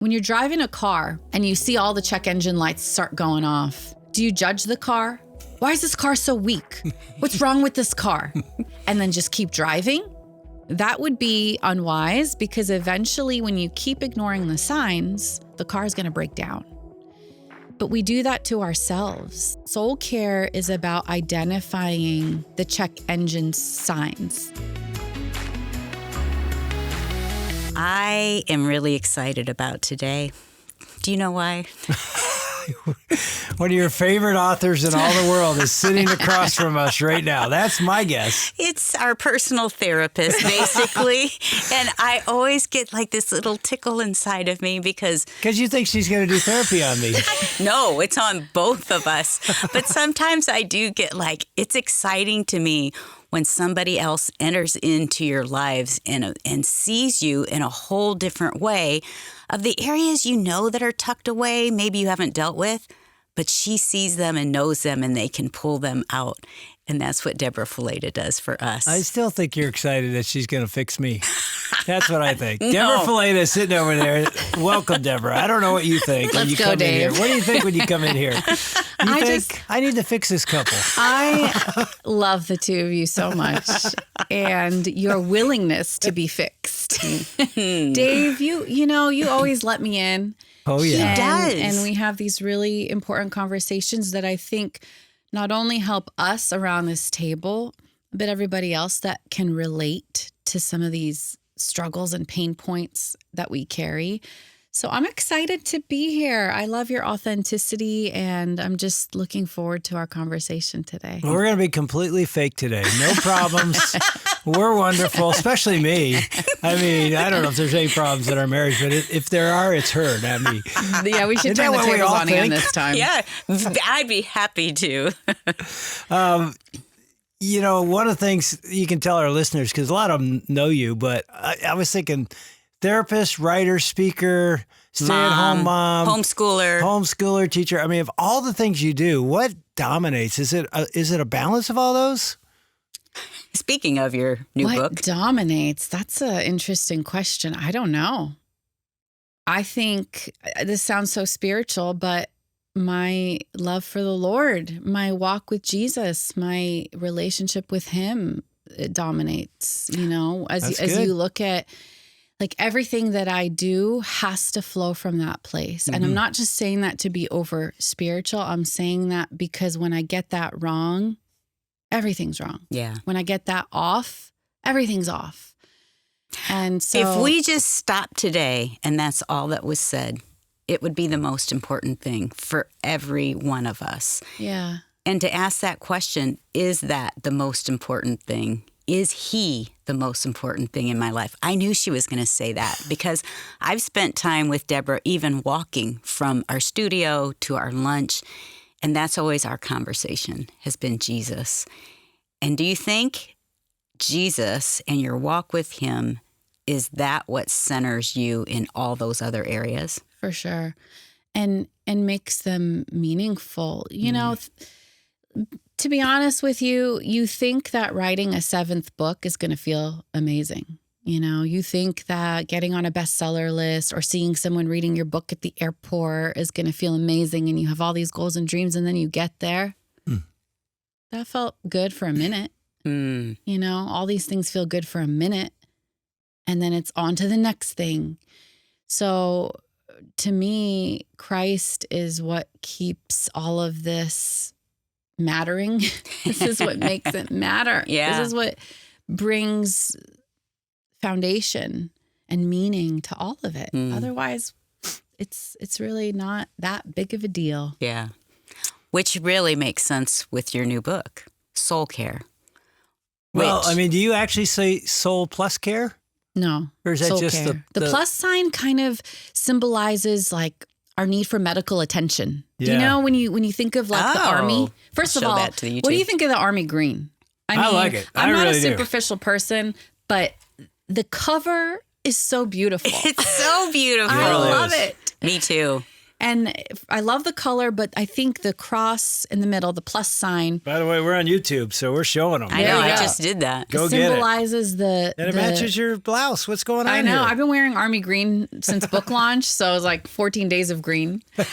When you're driving a car and you see all the check engine lights start going off, do you judge the car? Why is this car so weak? What's wrong with this car? And then just keep driving? That would be unwise, because eventually when you keep ignoring the signs, the car is going to break down. But we do that to ourselves. Soul care is about identifying the check engine signs. I am really excited about today. Do you know why? One of your favorite authors in all the world is sitting across from us right now. That's my guess. It's our personal therapist, basically. And I always get like this little tickle inside of me because you think she's going to do therapy on me. No, it's on both of us. But sometimes I do get like, it's exciting to me when somebody else enters into your lives and sees you in a whole different way of the areas you know that are tucked away, maybe you haven't dealt with, but she sees them and knows them and they can pull them out. And that's what Deborah Fileta does for us. I still think you're excited that she's going to fix me. That's what I think. No. Deborah Fileta is sitting over there. Welcome, Deborah. I don't know what you think when Let's you go, come Dave. in here. What do you think when you come in here? I need to fix this couple. I love the two of you so much, and your willingness to be fixed. Dave, you always let me in. Oh, yeah. does. And we have these really important conversations that I think not only help us around this table, but everybody else that can relate to some of these struggles and pain points that we carry. So I'm excited to be here. I love your authenticity, and I'm just looking forward to our conversation today. We're going to be completely fake today. No problems. We're wonderful, especially me. I mean, I don't know if there's any problems in our marriage, but if there are, it's her, not me. Yeah, we should Isn't turn that the what we tables all on again think? this time. Yeah, I'd be happy to. One of the things you can tell our listeners, because a lot of them know you, but I was thinking therapist, writer, speaker, stay-at-home mom, homeschooler, teacher. I mean, of all the things you do, what dominates? Is it a balance of all those? Speaking of your new book. What dominates? That's an interesting question. I don't know. I think this sounds so spiritual, but my love for the Lord, my walk with Jesus, my relationship with him, it dominates, as you look at like everything that I do has to flow from that place. Mm-hmm. And I'm not just saying that to be over spiritual. I'm saying that because when I get that wrong, everything's wrong. Yeah. When I get that off, everything's off. And so if we just stop today and that's all that was said, it would be the most important thing for every one of us. Yeah. And to ask that question, is that the most important thing? Is he the most important thing in my life? I knew she was going to say that because I've spent time with Deborah even walking from our studio to our lunch, and that's always our conversation has been Jesus. And do you think Jesus and your walk with him, is that what centers you in all those other areas? For sure. And makes them meaningful. To be honest with you, you think that writing a 7th book is going to feel amazing. You think that getting on a bestseller list or seeing someone reading your book at the airport is going to feel amazing, and you have all these goals and dreams, and then you get there. That felt good for a minute. All these things feel good for a minute, and then it's on to the next thing. So to me, Christ is what keeps all of this mattering. This is what makes it matter. Yeah. This is what brings foundation and meaning to all of it. Otherwise, it's really not that big of a deal. Yeah. Which really makes sense with your new book, Soul Care. Well, I mean, do you actually say soul plus care? No. Or is that soul just care. the plus sign kind of symbolizes like our need for medical attention. Yeah. When you think of like the Army? First of all, what do you think of the Army green? I like it. I'm not really a superficial person, but the cover is so beautiful. It's so beautiful. I love it. Me too. And I love the color, but I think the cross in the middle, the plus sign. By the way, we're on YouTube, so we're showing them. I know. I just did that. Go get it. Symbolizes And it matches your blouse. What's going on I know. here? I've been wearing army green since book launch, so it was like 14 days of green. But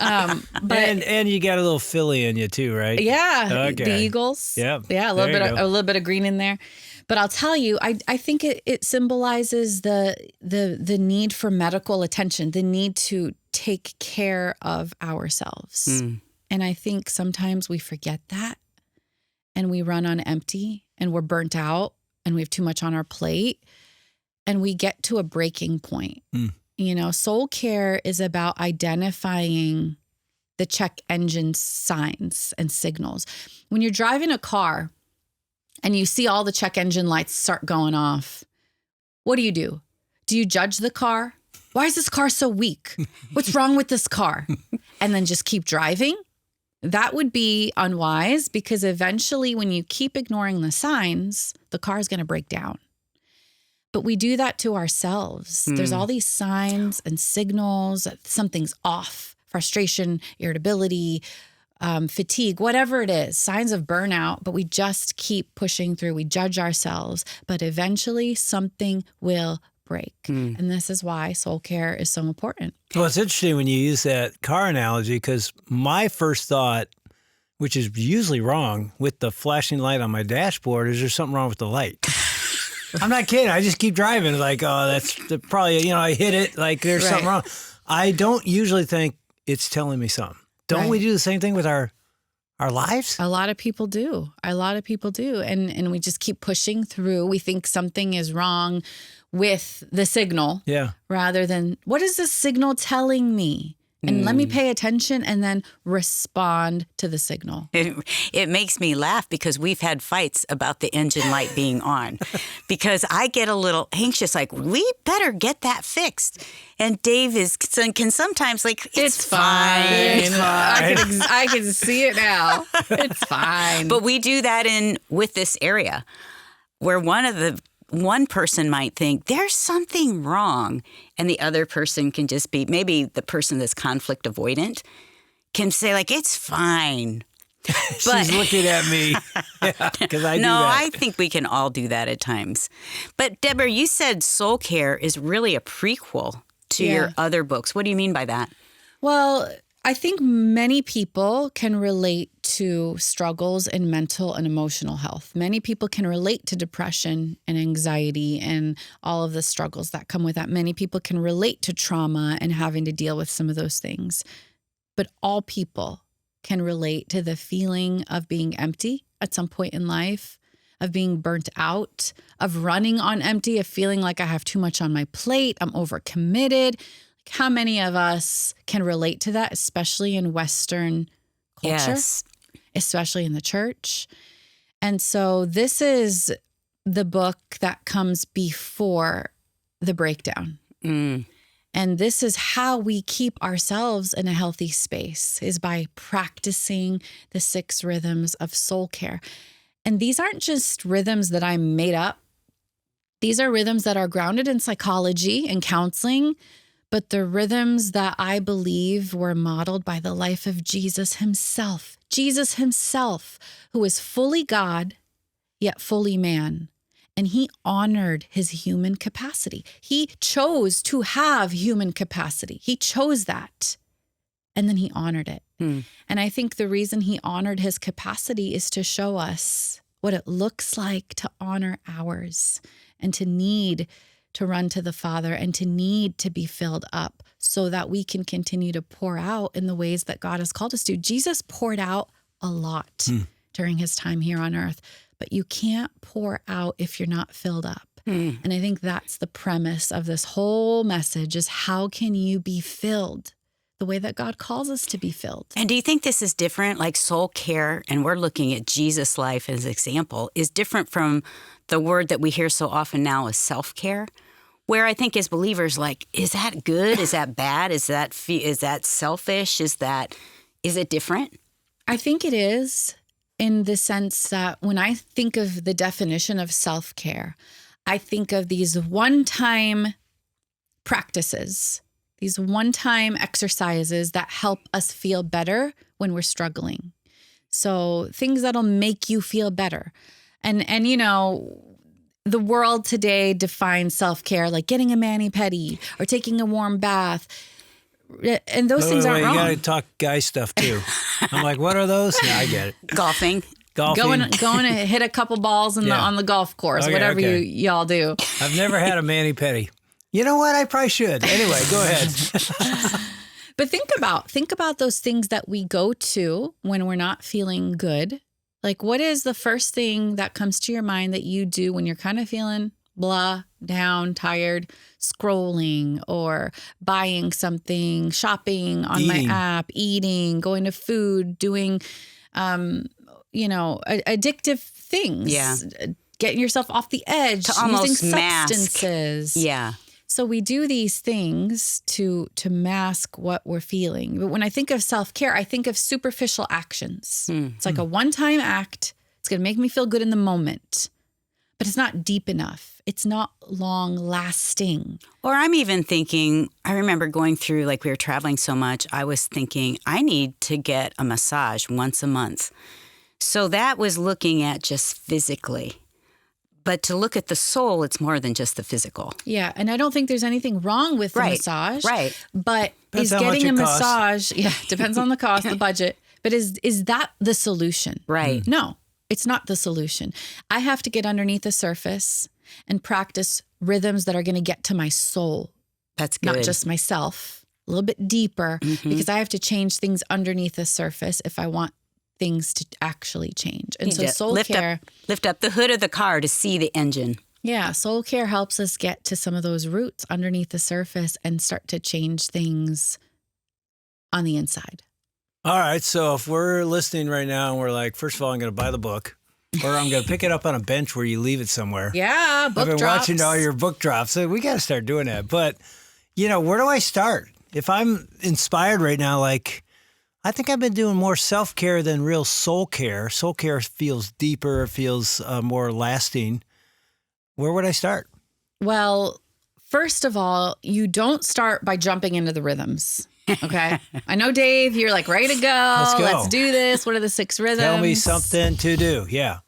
and you got a little Philly in you too, right? Yeah. Okay. The Eagles. Yep. Yeah, a little bit of green in there. But I'll tell you, I think it symbolizes the need for medical attention, the need to take care of ourselves. And I think sometimes we forget that and we run on empty and we're burnt out and we have too much on our plate and we get to a breaking point. You know, soul care is about identifying the check engine signs and signals. When you're driving a car and you see all the check engine lights start going off, what do? Do you judge the car? Why is this car so weak? What's wrong with this car? And then just keep driving? That would be unwise because eventually when you keep ignoring the signs, the car is going to break down. But we do that to ourselves. There's all these signs and signals that something's off. Frustration, irritability, fatigue, whatever it is, signs of burnout, but we just keep pushing through. We judge ourselves, but eventually something will break. And this is why soul care is so important. Well, it's interesting when you use that car analogy because my first thought, which is usually wrong with the flashing light on my dashboard, is there's something wrong with the light. I'm not kidding. I just keep driving like, oh, that's probably, I hit it like there's something wrong. I don't usually think it's telling me something. Don't we do the same thing with our lives? A lot of people do. And we just keep pushing through. We think something is wrong with the signal rather than what is this signal telling me? And let me pay attention and then respond to the signal. It makes me laugh because we've had fights about the engine light being on because I get a little anxious, like, we better get that fixed. And Dave can sometimes like, it's fine. It's fine. I can see it now. It's fine. But we do that with this area where one person might think there's something wrong and the other person can just be, maybe the person that's conflict avoidant can say like, it's fine. She's looking at me because I do that. No, I think we can all do that at times. But Deborah, you said soul care is really a prequel to your other books. What do you mean by that? Well, I think many people can relate to struggles in mental and emotional health. Many people can relate to depression and anxiety and all of the struggles that come with that. Many people can relate to trauma and having to deal with some of those things. But all people can relate to the feeling of being empty at some point in life, of being burnt out, of running on empty, of feeling like I have too much on my plate, I'm overcommitted. How many of us can relate to that, especially in Western culture, especially in the church? And so this is the book that comes before the breakdown. And this is how we keep ourselves in a healthy space, is by practicing the 6 rhythms of soul care. And these aren't just rhythms that I made up. These are rhythms that are grounded in psychology and counseling, but the rhythms that I believe were modeled by the life of Jesus himself. Jesus himself, who is fully God, yet fully man. And he honored his human capacity. He chose to have human capacity. He chose that. And then he honored it. And I think the reason he honored his capacity is to show us what it looks like to honor ours and to need to run to the Father and to need to be filled up so that we can continue to pour out in the ways that God has called us to. Jesus poured out a lot during his time here on earth, but you can't pour out if you're not filled up. And I think that's the premise of this whole message is how can you be filled the way that God calls us to be filled? And do you think this is different, like soul care, and we're looking at Jesus' life as an example, is different from the word that we hear so often now is self-care, where I think as believers, like, is that good? Is that bad? Is that selfish? Is it different? I think it is, in the sense that when I think of the definition of self-care, I think of these one-time practices These one-time exercises that help us feel better when we're struggling. So things that'll make you feel better. And you know, the world today defines self-care like getting a mani-pedi or taking a warm bath. And those things aren't wrong. You got to talk guy stuff too. I'm like, what are those? Yeah, I get it. Golfing. Going to hit a couple balls on the golf course, whatever y'all do. I've never had a mani-pedi. You know what? I probably should. Anyway, go ahead. But think about those things that we go to when we're not feeling good. Like, what is the first thing that comes to your mind that you do when you're kind of feeling blah, down, tired, scrolling or buying something, shopping on my app, eating, going to food, doing, addictive things. Yeah. Getting yourself off the edge, to almost using mask. substances. Yeah. So we do these things to mask what we're feeling. But when I think of self-care, I think of superficial actions. It's like a one-time act. It's going to make me feel good in the moment. But it's not deep enough. It's not long-lasting. Or I'm even thinking, I remember going through, like we were traveling so much, I was thinking, I need to get a massage once a month. So that was looking at just physically. But to look at the soul, it's more than just the physical. Yeah, and I don't think there's anything wrong with the massage. Right. But Depends is getting a costs. massage, depends on the cost, the budget. But is that the solution? Right. No, it's not the solution. I have to get underneath the surface and practice rhythms that are going to get to my soul. That's good. Not just myself, a little bit deeper, because I have to change things underneath the surface if I want things to actually change. And so soul care. Lift up the hood of the car to see the engine. Yeah, soul care helps us get to some of those roots underneath the surface and start to change things on the inside. All right, so if we're listening right now and we're like, first of all, I'm going to buy the book, or I'm going to pick it up on a bench where you leave it somewhere. Yeah, book I've been drops. watching all your book drops, so we got to start doing that. But, where do I start? If I'm inspired right now, like, I think I've been doing more self-care than real soul care. Soul care feels deeper, feels more lasting. Where would I start? Well, first of all, you don't start by jumping into the rhythms. Okay. I know, Dave, you're like, ready to go. Let's do this. What are the 6 rhythms? Tell me something to do. Yeah.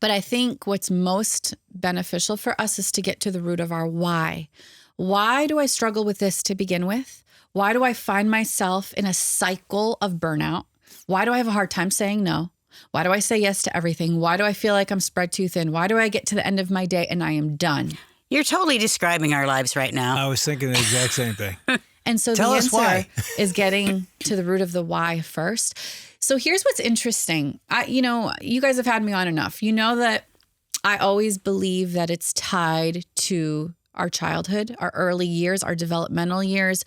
But I think what's most beneficial for us is to get to the root of our why. Why do I struggle with this to begin with? Why do I find myself in a cycle of burnout? Why do I have a hard time saying no? Why do I say yes to everything? Why do I feel like I'm spread too thin? Why do I get to the end of my day and I am done? You're totally describing our lives right now. I was thinking the exact same thing. And so the answer is getting to the root of the why first. So here's what's interesting. You guys have had me on enough. You know that I always believe that it's tied to our childhood, our early years, our developmental years.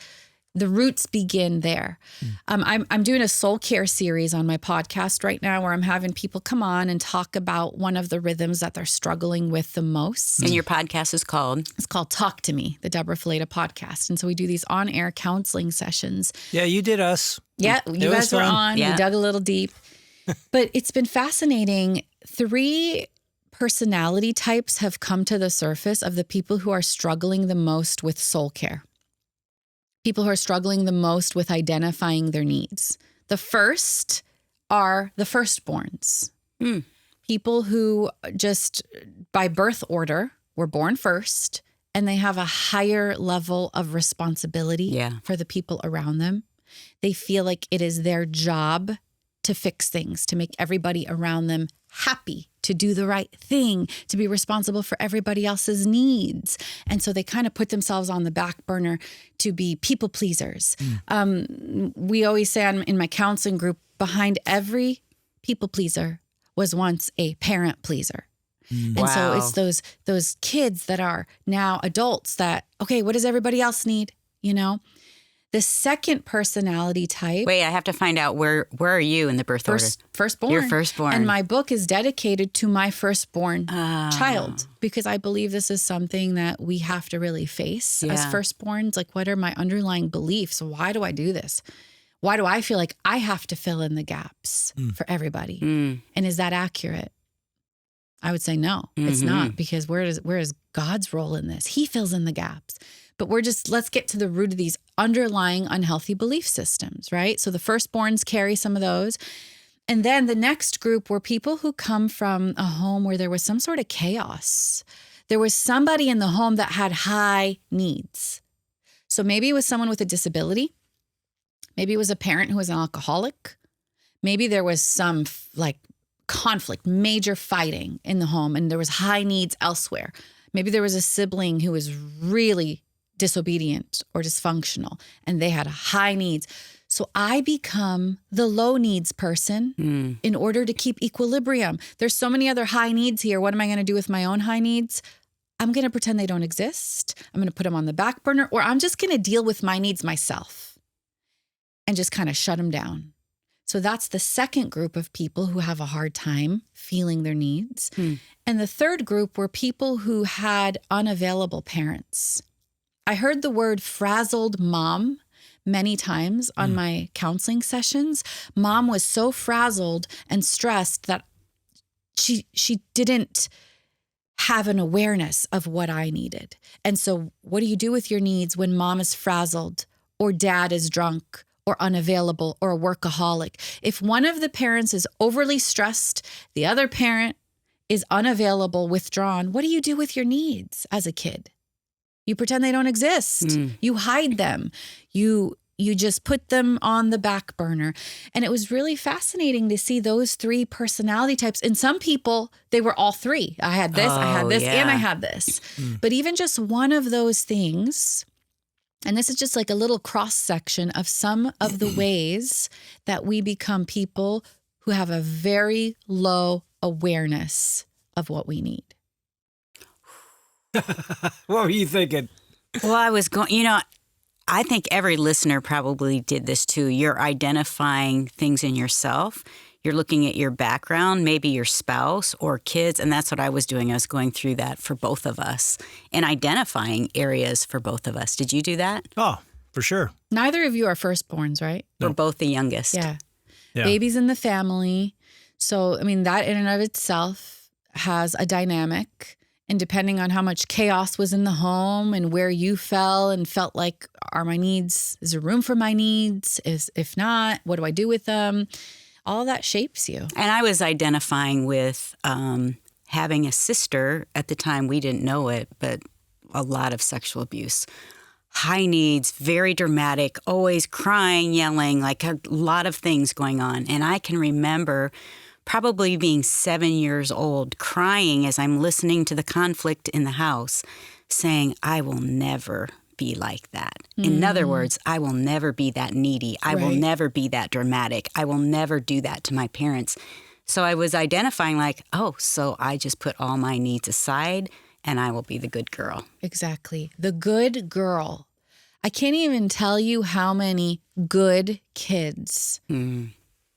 The roots begin there. I'm doing a soul care series on my podcast right now where I'm having people come on and talk about one of the rhythms that they're struggling with the most. And your podcast is called? It's called Talk to Me, the Deborah Fileta podcast. And so we do these on-air counseling sessions. Yeah, you did us. Yeah, you guys were on. Yeah. We dug a little deep. But it's been fascinating. 3 personality types have come to the surface of the people who are struggling the most with soul care. People who are struggling the most with identifying their needs. The first are the firstborns. People who just by birth order were born first and they have a higher level of responsibility for the people around them. They feel like it is their job to fix things, to make everybody around them happy, to do the right thing, to be responsible for everybody else's needs. And so they kind of put themselves on the back burner to be people pleasers. We always say in my counseling group, behind every people pleaser was once a parent pleaser. And so it's those kids that are now adults that, okay, what does everybody else need? The second personality type. Wait, I have to find out where are you in the birth order? Firstborn. You're firstborn. And my book is dedicated to my firstborn child because I believe this is something that we have to really face as firstborns. Like, what are my underlying beliefs? Why do I do this? Why do I feel like I have to fill in the gaps for everybody? And is that accurate? I would say no, it's not, because where is God's role in this? He fills in the gaps. But let's get to the root of these underlying unhealthy belief systems, right? So the firstborns carry some of those. And then the next group were people who come from a home where there was some sort of chaos. There was somebody in the home that had high needs. So maybe it was someone with a disability. Maybe it was a parent who was an alcoholic. Maybe there was some conflict, major fighting in the home, and there was high needs elsewhere. Maybe there was a sibling who was really disobedient or dysfunctional, and they had high needs. So I become the low needs person in order to keep equilibrium. There's so many other high needs here. What am I going to do with my own high needs? I'm going to pretend they don't exist. I'm going to put them on the back burner, or I'm just going to deal with my needs myself and just kind of shut them down. So that's the second group of people who have a hard time feeling their needs. And the third group were people who had unavailable parents. I heard the word frazzled mom many times on my counseling sessions. Mom was so frazzled and stressed that she didn't have an awareness of what I needed. And so what do you do with your needs when mom is frazzled or dad is drunk or unavailable or a workaholic? If one of the parents is overly stressed, the other parent is unavailable, withdrawn, what do you do with your needs as a kid? You pretend they don't exist. You hide them. You just put them on the back burner. And it was really fascinating to see those three personality types. In some people, they were all three. I had this, I had this, and I had this. But even just one of those things, and this is just like a little cross section of some of the ways that we become people who have a very low awareness of what we need. What were you thinking? Well, I was going, I think every listener probably did this too. You're identifying things in yourself. You're looking at your background, maybe your spouse or kids. And that's what I was doing. I was going through that for both of us and identifying areas for both of us. Did you do that? Oh, for sure. Neither of you are firstborns, right? We're both the youngest. Yeah. Babies in the family. So, that in and of itself has a dynamic. And depending on how much chaos was in the home and where you fell and felt like, are my needs, is there room for my needs? If not, what do I do with them? All that shapes you. And I was identifying with having a sister at the time. We didn't know it, but a lot of sexual abuse. High needs, very dramatic, always crying, yelling, like a lot of things going on. And I can remember probably being 7 years old, crying as I'm listening to the conflict in the house, saying, I will never be like that. In other words, I will never be that needy. I will never be that dramatic. I will never do that to my parents. So I was identifying like, so I just put all my needs aside and I will be the good girl. Exactly. The good girl. I can't even tell you how many good kids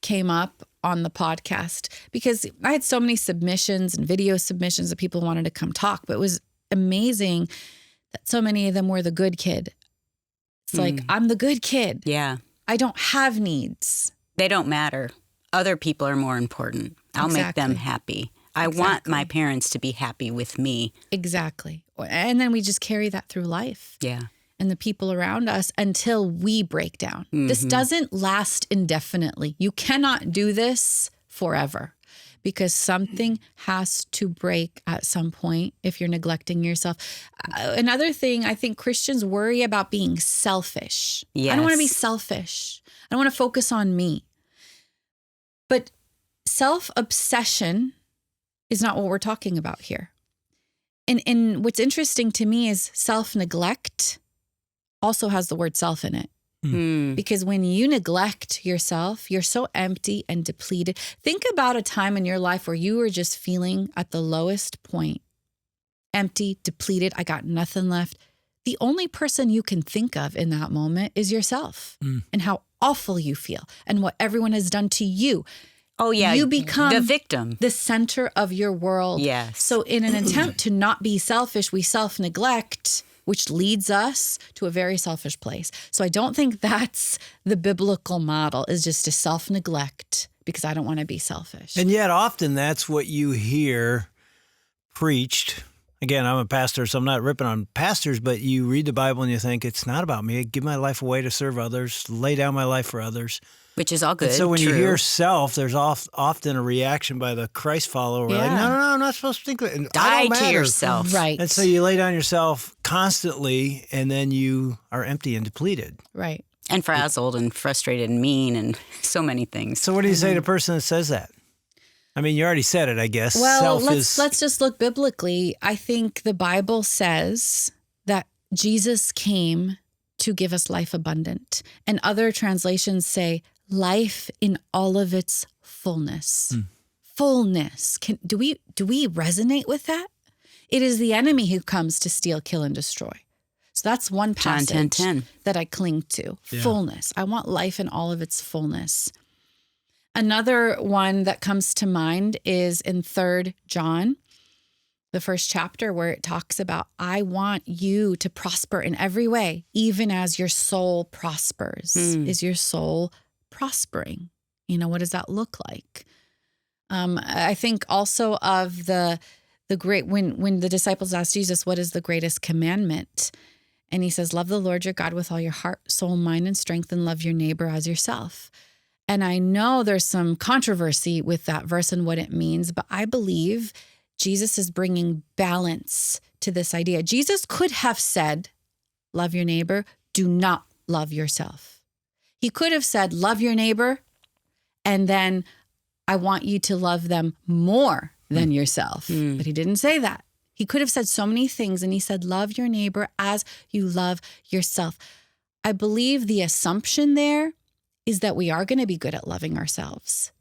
came up on the podcast, because I had so many submissions and video submissions that people wanted to come talk, but it was amazing that so many of them were the good kid. It's like, I'm the good kid. Yeah. I don't have needs. They don't matter. Other people are more important. I'll make them happy. I want my parents to be happy with me. Exactly. And then we just carry that through life. Yeah. And the people around us until we break down. This doesn't last indefinitely. You cannot do this forever because something has to break at some point if you're neglecting yourself. Another thing, I think Christians worry about being selfish. Yes. I don't want to be selfish. I don't want to focus on me. But self-obsession is not what we're talking about here. And what's interesting to me is self-neglect also has the word self in it. Because when you neglect yourself, you're so empty and depleted. Think about a time in your life where you were just feeling at the lowest point, empty, depleted. I got nothing left. The only person you can think of in that moment is yourself and how awful you feel and what everyone has done to you. Oh, yeah. You become the victim, the center of your world. Yes. So in an attempt to not be selfish, we self-neglect, which leads us to a very selfish place. So I don't think that's the biblical model, is just to self-neglect because I don't want to be selfish. And yet often that's what you hear preached again, I'm a pastor, so I'm not ripping on pastors, but you read the Bible and you think, it's not about me. I give my life away to serve others, lay down my life for others. Which is all good. And so when true. you hear self, there's often a reaction by the Christ follower. We're like, no, I'm not supposed to think that. And Die I don't to matter. yourself. Right. And so you lay down yourself constantly, and then you are empty and depleted. Right. And frazzled and frustrated and mean and so many things. So what do you say to a person that says that? I mean, you already said it, I guess. Well, let's just look biblically. I think the Bible says that Jesus came to give us life abundant. And other translations say life in all of its fullness. Fullness. Do we resonate with that? It is the enemy who comes to steal, kill, and destroy. So that's one passage John 10:10. that I cling to. Yeah. Fullness. I want life in all of its fullness. Another one that comes to mind is in 3 John, the first chapter, where it talks about, I want you to prosper in every way, even as your soul prospers. Is your soul prospering? What does that look like? I think also of the great, when the disciples asked Jesus, what is the greatest commandment? And he says, love the Lord your God with all your heart, soul, mind, and strength, and love your neighbor as yourself. And I know there's some controversy with that verse and what it means, but I believe Jesus is bringing balance to this idea. Jesus could have said, love your neighbor, do not love yourself. He could have said, love your neighbor, and then I want you to love them more than yourself. But he didn't say that. He could have said so many things, and he said, love your neighbor as you love yourself. I believe the assumption there is that we are going to be good at loving ourselves.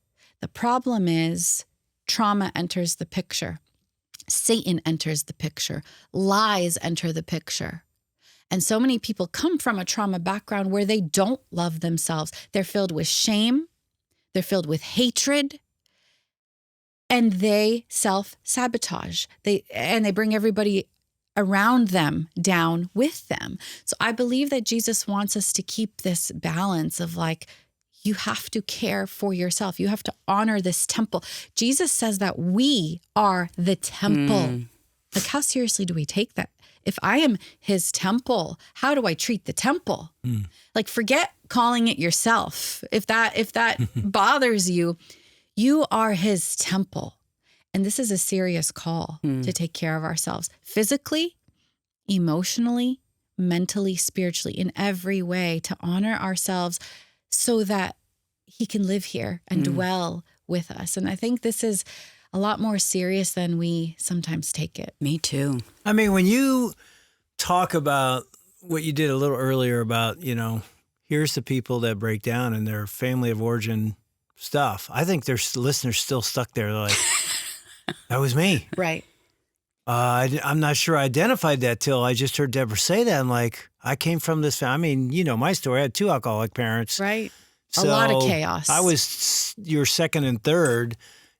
The problem is trauma enters the picture. Satan enters the picture. Lies enter the picture. And so many people come from a trauma background where they don't love themselves. They're filled with shame. They're filled with hatred. And they self-sabotage. They bring everybody around them down with them. So I believe that Jesus wants us to keep this balance of like, you have to care for yourself. You have to honor this temple. Jesus says that we are the temple. Like, how seriously do we take that? If I am his temple, how do I treat the temple? Like, forget calling it yourself. If that bothers you, you are his temple. And this is a serious call to take care of ourselves physically, emotionally, mentally, spiritually, in every way, to honor ourselves so that he can live here and dwell with us. And I think this is a lot more serious than we sometimes take it. Me too. I mean, when you talk about what you did a little earlier about, here's the people that break down and their family of origin stuff, I think there's listeners still stuck there. They're like, that was me. Right. I'm not sure I identified that till I just heard Deborah say that. I'm like, I came from this family. I mean, my story. I had 2 alcoholic parents. Right. So a lot of chaos. I was your second and third,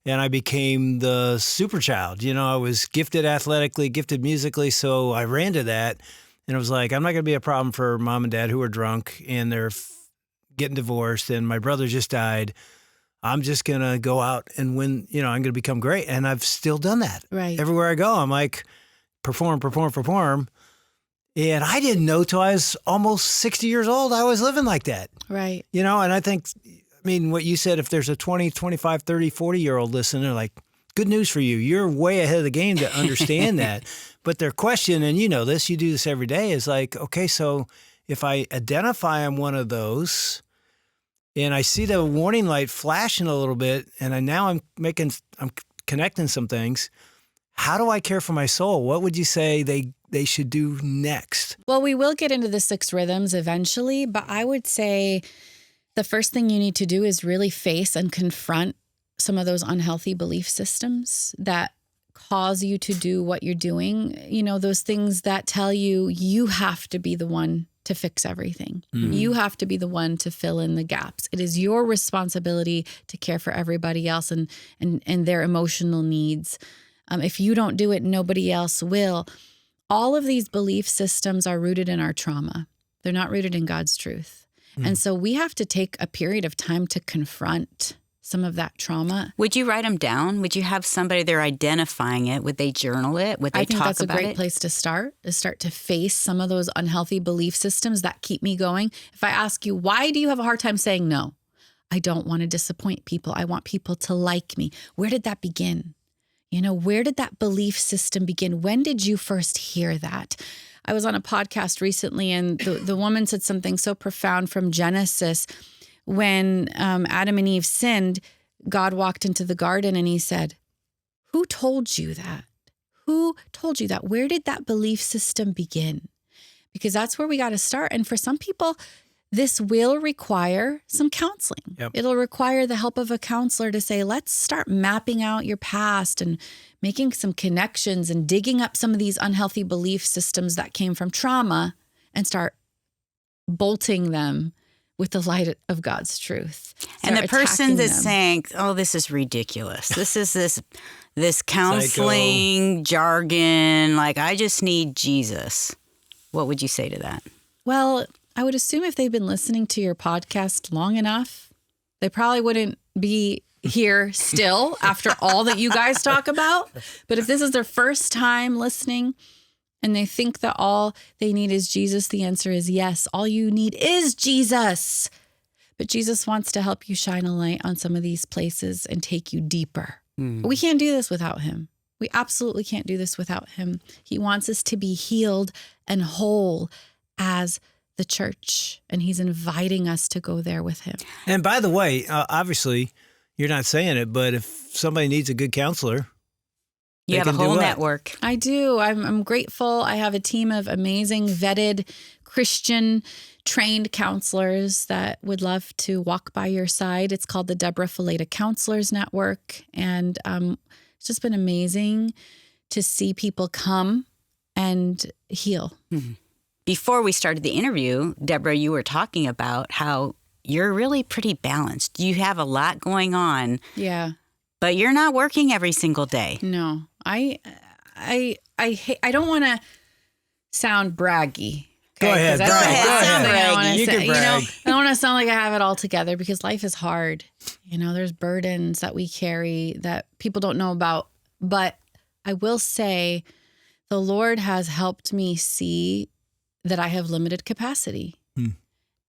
and I became the super child. I was gifted athletically, gifted musically, so I ran to that. And it was like, I'm not going to be a problem for mom and dad who are drunk, and they're getting divorced, and my brother just died. I'm just going to go out and win, I'm going to become great. And I've still done that. Right. Everywhere I go, I'm like, perform. And I didn't know till I was almost 60 years old, I was living like that. Right. And I think, what you said, if there's a 20, 25, 30, 40-year-old listening, they're like, good news for you. You're way ahead of the game to understand that. But their question, and you do this every day, is like, okay, so if I identify I'm one of those, and I see the warning light flashing a little bit, and I'm connecting some things. How do I care for my soul? What would you say they should do next? Well, we will get into the 6 rhythms eventually, but I would say the first thing you need to do is really face and confront some of those unhealthy belief systems that cause you to do what you're doing. Those things that tell you have to be the one to fix everything. You have to be the one to fill in the gaps. It is your responsibility to care for everybody else and their emotional needs. If you don't do it, nobody else will. All of these belief systems are rooted in our trauma. They're not rooted in God's truth. And so we have to take a period of time to confront some of that trauma. Would you write them down? Would you have somebody there identifying it? Would they journal it? Would they talk about it? I think that's a great place to start to face some of those unhealthy belief systems that keep me going. If I ask you, why do you have a hard time saying no? I don't want to disappoint people. I want people to like me. Where did that begin? Where did that belief system begin? When did you first hear that? I was on a podcast recently, and the woman said something so profound from Genesis. When Adam and Eve sinned, God walked into the garden and he said, who told you that? Who told you that? Where did that belief system begin? Because that's where we got to start. And for some people, this will require some counseling. Yep. It'll require the help of a counselor to say, let's start mapping out your past and making some connections and digging up some of these unhealthy belief systems that came from trauma and start bolting them with the light of God's truth. And the person that's saying, oh, this is ridiculous. This is this counseling jargon. Like, I just need Jesus. What would you say to that? Well, I would assume if they've been listening to your podcast long enough, they probably wouldn't be here still after all that you guys talk about. But if this is their first time listening, and they think that all they need is Jesus, the answer is yes. All you need is Jesus. But Jesus wants to help you shine a light on some of these places and take you deeper. But we can't do this without him. We absolutely can't do this without him. He wants us to be healed and whole as the church, and he's inviting us to go there with him. And by the way, obviously, you're not saying it, but if somebody needs a good counselor, you have a whole network. I do. I'm grateful. I have a team of amazing, vetted, Christian trained counselors that would love to walk by your side. It's called the Deborah Fileta Counselors Network. And it's just been amazing to see people come and heal. Mm-hmm. Before we started the interview, Deborah, you were talking about how you're really pretty balanced. You have a lot going on. Yeah. But you're not working every single day. No, I don't want to sound braggy. Okay? Go ahead. Go ahead. You can brag. I don't want to sound like I have it all together because life is hard. There's burdens that we carry that people don't know about. But I will say the Lord has helped me see that I have limited capacity.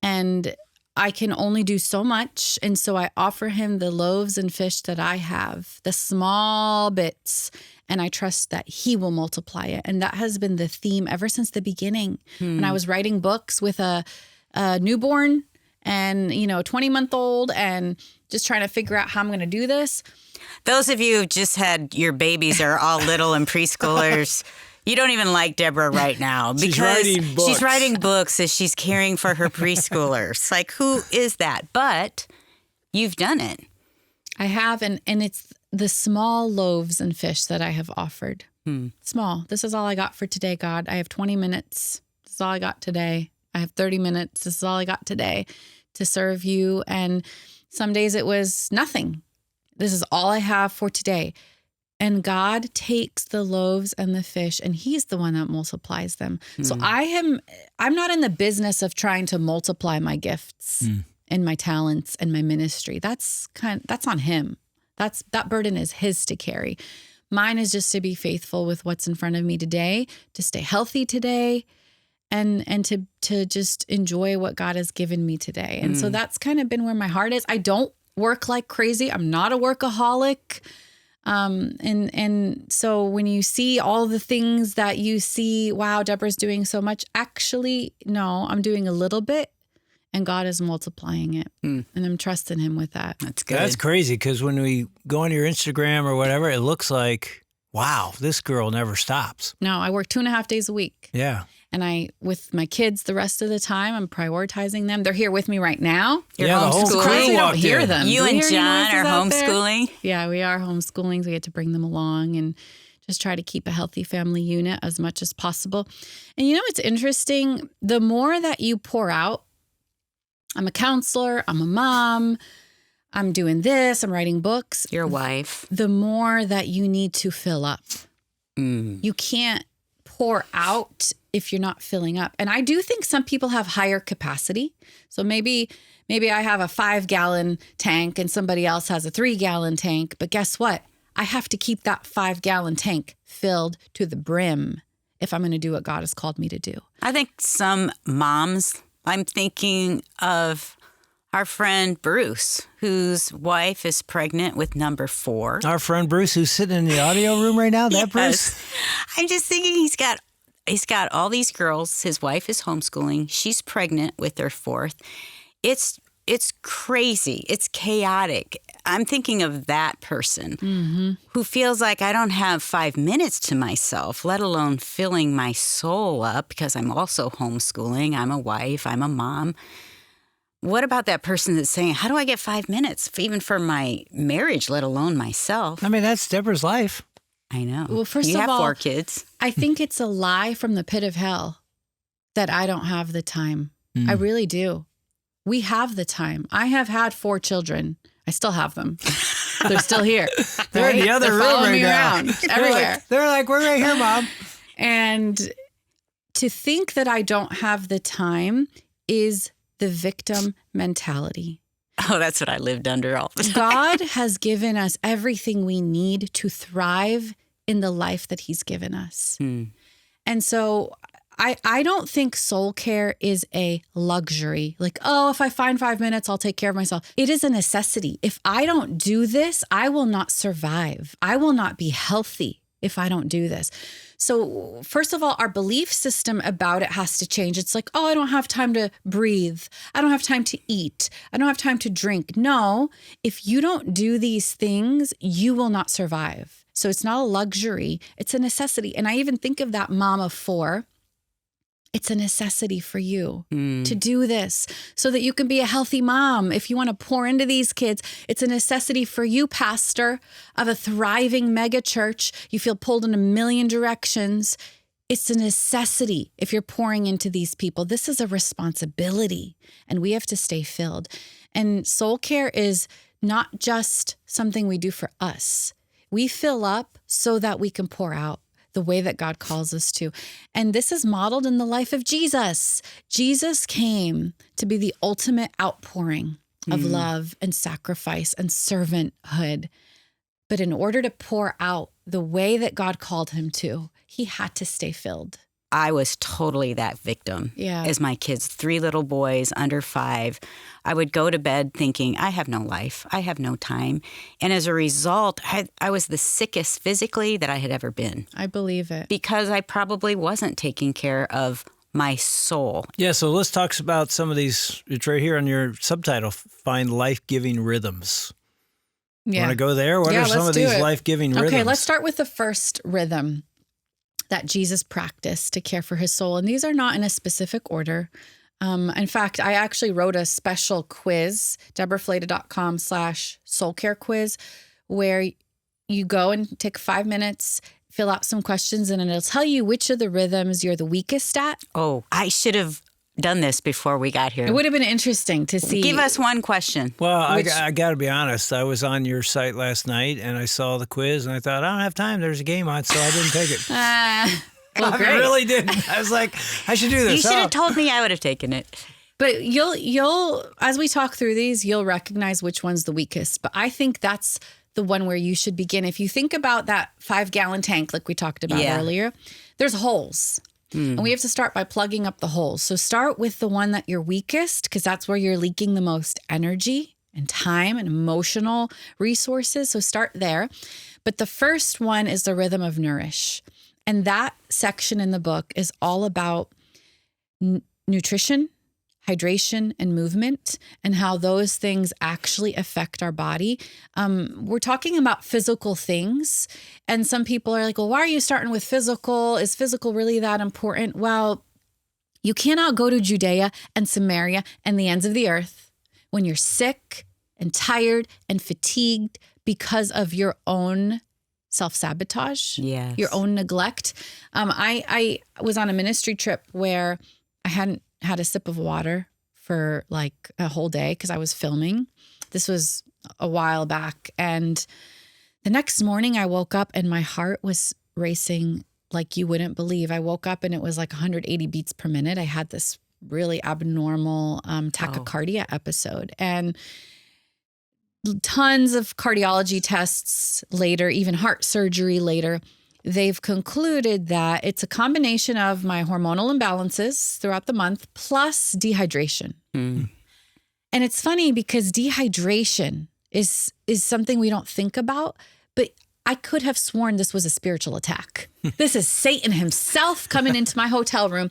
And I can only do so much. And so I offer him the loaves and fish that I have, the small bits, and I trust that he will multiply it. And that has been the theme ever since the beginning. When I was writing books with a newborn and, 20-month-old and just trying to figure out how I'm going to do this. Those of you who just had your babies are all little and preschoolers. You don't even like Deborah right now because she's writing books as she's caring for her preschoolers. Like, who is that? But you've done it. I have, and it's the small loaves and fish that I have offered. Small. This is all I got for today, God. I have 20 minutes. This is all I got today. I have 30 minutes. This is all I got today to serve you. And some days it was nothing. This is all I have for today. And God takes the loaves and the fish, and he's the one that multiplies them. So I'm not in the business of trying to multiply my gifts and my talents and my ministry. That's on him. That burden is his to carry. Mine is just to be faithful with what's in front of me today, to stay healthy today, and to just enjoy what God has given me today. And so that's kind of been where my heart is. I don't work like crazy. I'm not a workaholic. And so when you see all the things that you see, wow, Deborah's doing so much. Actually, no, I'm doing a little bit and God is multiplying it. And I'm trusting him with that. That's good. That's crazy because when we go on your Instagram or whatever, it looks like, wow, this girl never stops. No, I work 2.5 days a week. Yeah. And with my kids the rest of the time, I'm prioritizing them. They're here with me right now. You're homeschooling. You don't hear them. You and John are homeschooling. Yeah, we are homeschooling. So we get to bring them along and just try to keep a healthy family unit as much as possible. And it's interesting. The more that you pour out, I'm a counselor, I'm a mom, I'm doing this, I'm writing books. Your wife. The more that you need to fill up. You can't pour out if you're not filling up. And I do think some people have higher capacity. So maybe I have a 5-gallon tank and somebody else has a 3-gallon tank. But guess what? I have to keep that 5-gallon tank filled to the brim if I'm going to do what God has called me to do. I think some moms, I'm thinking of our friend Bruce, whose wife is pregnant with number 4. Our friend Bruce, who's sitting in the audio room right now, that Yes. Bruce? I'm just thinking he's got all these girls. His wife is homeschooling. She's pregnant with their 4th. It's crazy. It's chaotic. I'm thinking of that person who feels like I don't have 5 minutes to myself, let alone filling my soul up because I'm also homeschooling. I'm a wife. I'm a mom. What about that person that's saying, how do I get 5 minutes even for my marriage, let alone myself? I mean, that's Deborah's life. I know. Well, first you of have all, 4 kids. I think it's a lie from the pit of hell that I don't have the time. I really do. We have the time. I have had 4 children. I still have them. They're still here. They're in the other They're room following right me now. around everywhere. They're like, we're right here, Mom. And to think that I don't have the time is the victim mentality. Oh, that's what I lived under all the time. God has given us everything we need to thrive in the life that he's given us. And so I don't think soul care is a luxury. Like, oh, if I find 5 minutes, I'll take care of myself. It is a necessity. If I don't do this, I will not survive. I will not be healthy if I don't do this. So first of all, our belief system about it has to change. It's like, oh, I don't have time to breathe. I don't have time to eat. I don't have time to drink. No, if you don't do these things, you will not survive. So it's not a luxury. It's a necessity. And I even think of that mom of 4. It's a necessity for you to do this so that you can be a healthy mom. If you want to pour into these kids, it's a necessity for you, pastor of a thriving mega church. You feel pulled in a million directions. It's a necessity if you're pouring into these people. This is a responsibility, and we have to stay filled. And soul care is not just something we do for us. We fill up so that we can pour out the way that God calls us to. And this is modeled in the life of Jesus. Jesus came to be the ultimate outpouring of love and sacrifice and servanthood. But in order to pour out the way that God called him to, he had to stay filled. I was totally that victim. Yeah. As my kids, 3 little boys under 5, I would go to bed thinking, I have no life. I have no time. And as a result, I was the sickest physically that I had ever been. I believe it. Because I probably wasn't taking care of my soul. Yeah, so let's talk about some of these. It's right here on your subtitle, Find Life-Giving Rhythms. Yeah. Want to go there? What are some of these life-giving rhythms? Okay, let's start with the first rhythm that Jesus practiced to care for his soul. And these are not in a specific order. In fact, I actually wrote a special quiz, deborahfileta.com/soulcare quiz, where you go and take 5 minutes, fill out some questions, and it'll tell you which of the rhythms you're the weakest at. Oh, I should have done this before we got here. It would have been interesting to see. Give us one question. Well, I got to be honest. I was on your site last night, and I saw the quiz, and I thought, I don't have time. There's a game on, so I didn't take it. Well, I really didn't. I was like, I should do this. You should have told me. I would have taken it. But you'll as we talk through these, you'll recognize which one's the weakest. But I think that's the one where you should begin. If you think about that 5-gallon tank, like we talked about earlier, there's holes. And we have to start by plugging up the holes. So start with the one that you're weakest, because that's where you're leaking the most energy and time and emotional resources. So start there. But the first one is the rhythm of nourish. And that section in the book is all about nutrition, hydration, and movement, and how those things actually affect our body. We're talking about physical things. And some people are like, well, why are you starting with physical? Is physical really that important? Well, you cannot go to Judea and Samaria and the ends of the earth when you're sick and tired and fatigued because of your own self-sabotage, your own neglect. I was on a ministry trip where I hadn't had a sip of water for like a whole day because I was filming. This was a while back. And the next morning I woke up and my heart was racing like you wouldn't believe. I woke up and it was like 180 beats per minute. I had this really abnormal tachycardia episode, and tons of cardiology tests later, even heart surgery later, they've concluded that it's a combination of my hormonal imbalances throughout the month plus dehydration. And it's funny because dehydration is something we don't think about, but I could have sworn this was a spiritual attack. This is Satan himself coming into my hotel room.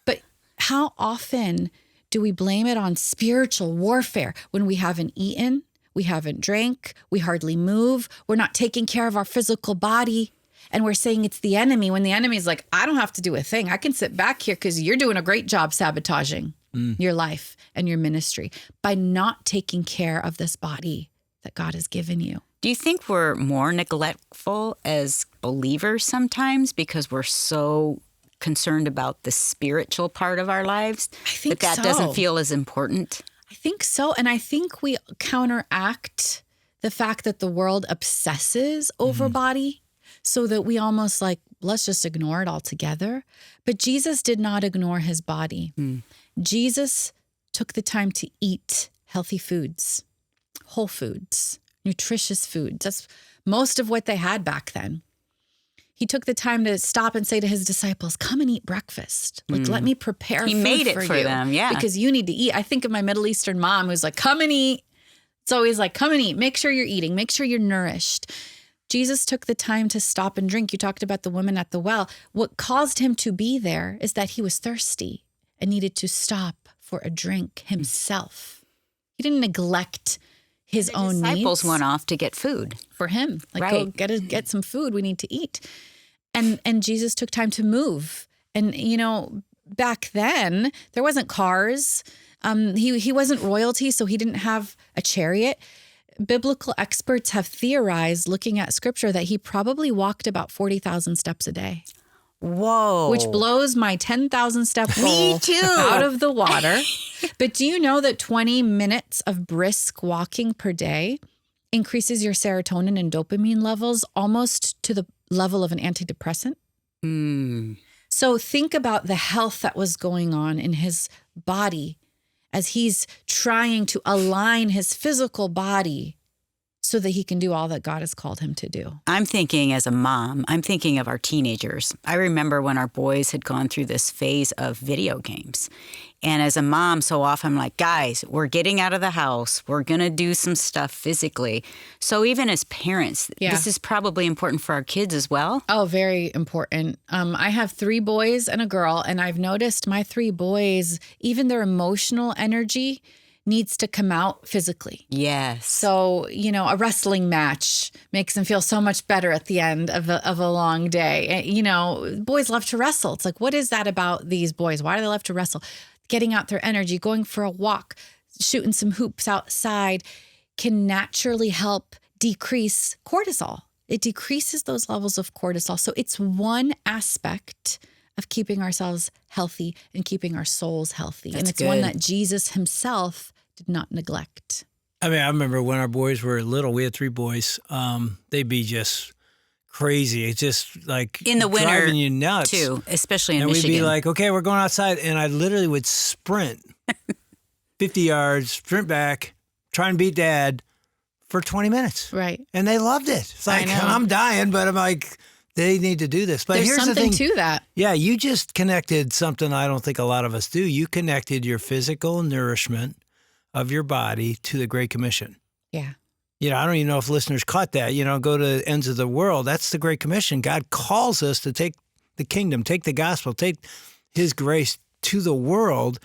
But how often do we blame it on spiritual warfare when we haven't eaten, we haven't drank, we hardly move, we're not taking care of our physical body, and we're saying it's the enemy when the enemy is like, I don't have to do a thing. I can sit back here because you're doing a great job sabotaging your life and your ministry by not taking care of this body that God has given you. Do you think we're more neglectful as believers sometimes because we're so concerned about the spiritual part of our lives? I think that doesn't feel as important? I think so. And I think we counteract the fact that the world obsesses over body so that we almost like, let's just ignore it altogether. But Jesus did not ignore his body. Jesus took the time to eat healthy foods, whole foods, nutritious foods. That's most of what they had back then. He took the time to stop and say to his disciples, come and eat breakfast. Like, let me prepare food for you. He made it for them, yeah. Because you need to eat. I think of my Middle Eastern mom who's like, come and eat. It's always like, come and eat. Make sure you're eating. Make sure you're nourished. Jesus took the time to stop and drink. You talked about the woman at the well. What caused him to be there is that he was thirsty and needed to stop for a drink himself. He didn't neglect his own needs. The disciples went off to get food. For him. Like, go get some food. We need to eat. And Jesus took time to move. And, you know, back then, there wasn't cars. He wasn't royalty, so he didn't have a chariot. Biblical experts have theorized, looking at scripture, that he probably walked about 40,000 steps a day. Whoa. Which blows my 10,000 step goal out of the water. But do you know that 20 minutes of brisk walking per day increases your serotonin and dopamine levels almost to the level of an antidepressant? So think about the health that was going on in his body as he's trying to align his physical body so that he can do all that God has called him to do. I'm thinking as a mom, I'm thinking of our teenagers. I remember when our boys had gone through this phase of video games. And as a mom, so often I'm like, guys, we're getting out of the house. We're going to do some stuff physically. So even as parents, this is probably important for our kids as well. Oh, very important. I have 3 boys and a girl, and I've noticed my 3 boys, even their emotional energy needs to come out physically. Yes. So, you know, a wrestling match makes them feel so much better at the end of a long day. And, you know, boys love to wrestle. It's like, what is that about these boys? Why do they love to wrestle? Getting out their energy, going for a walk, shooting some hoops outside can naturally help decrease cortisol. It decreases those levels of cortisol. So it's one aspect of keeping ourselves healthy and keeping our souls healthy. That's and it's good. one that Jesus himself did not neglect. I mean, I remember when our boys were little, we had 3 boys. They'd be just crazy. It's just like in the winter, driving you nuts. Too, especially in Michigan. Michigan. And we'd be like, okay, we're going outside. And I literally would sprint 50 yards, sprint back, try and beat Dad for 20 minutes. Right. And they loved it. It's like, I'm dying, but I'm like, they need to do this. But There's here's something the thing. to that. Yeah, you just connected something I don't think a lot of us do. You connected your physical nourishment of your body to the Great Commission. Yeah. You know, I don't even know if listeners caught that. You know, go to ends of the world. That's the Great Commission. God calls us to take the kingdom, take the gospel, take his grace to the world.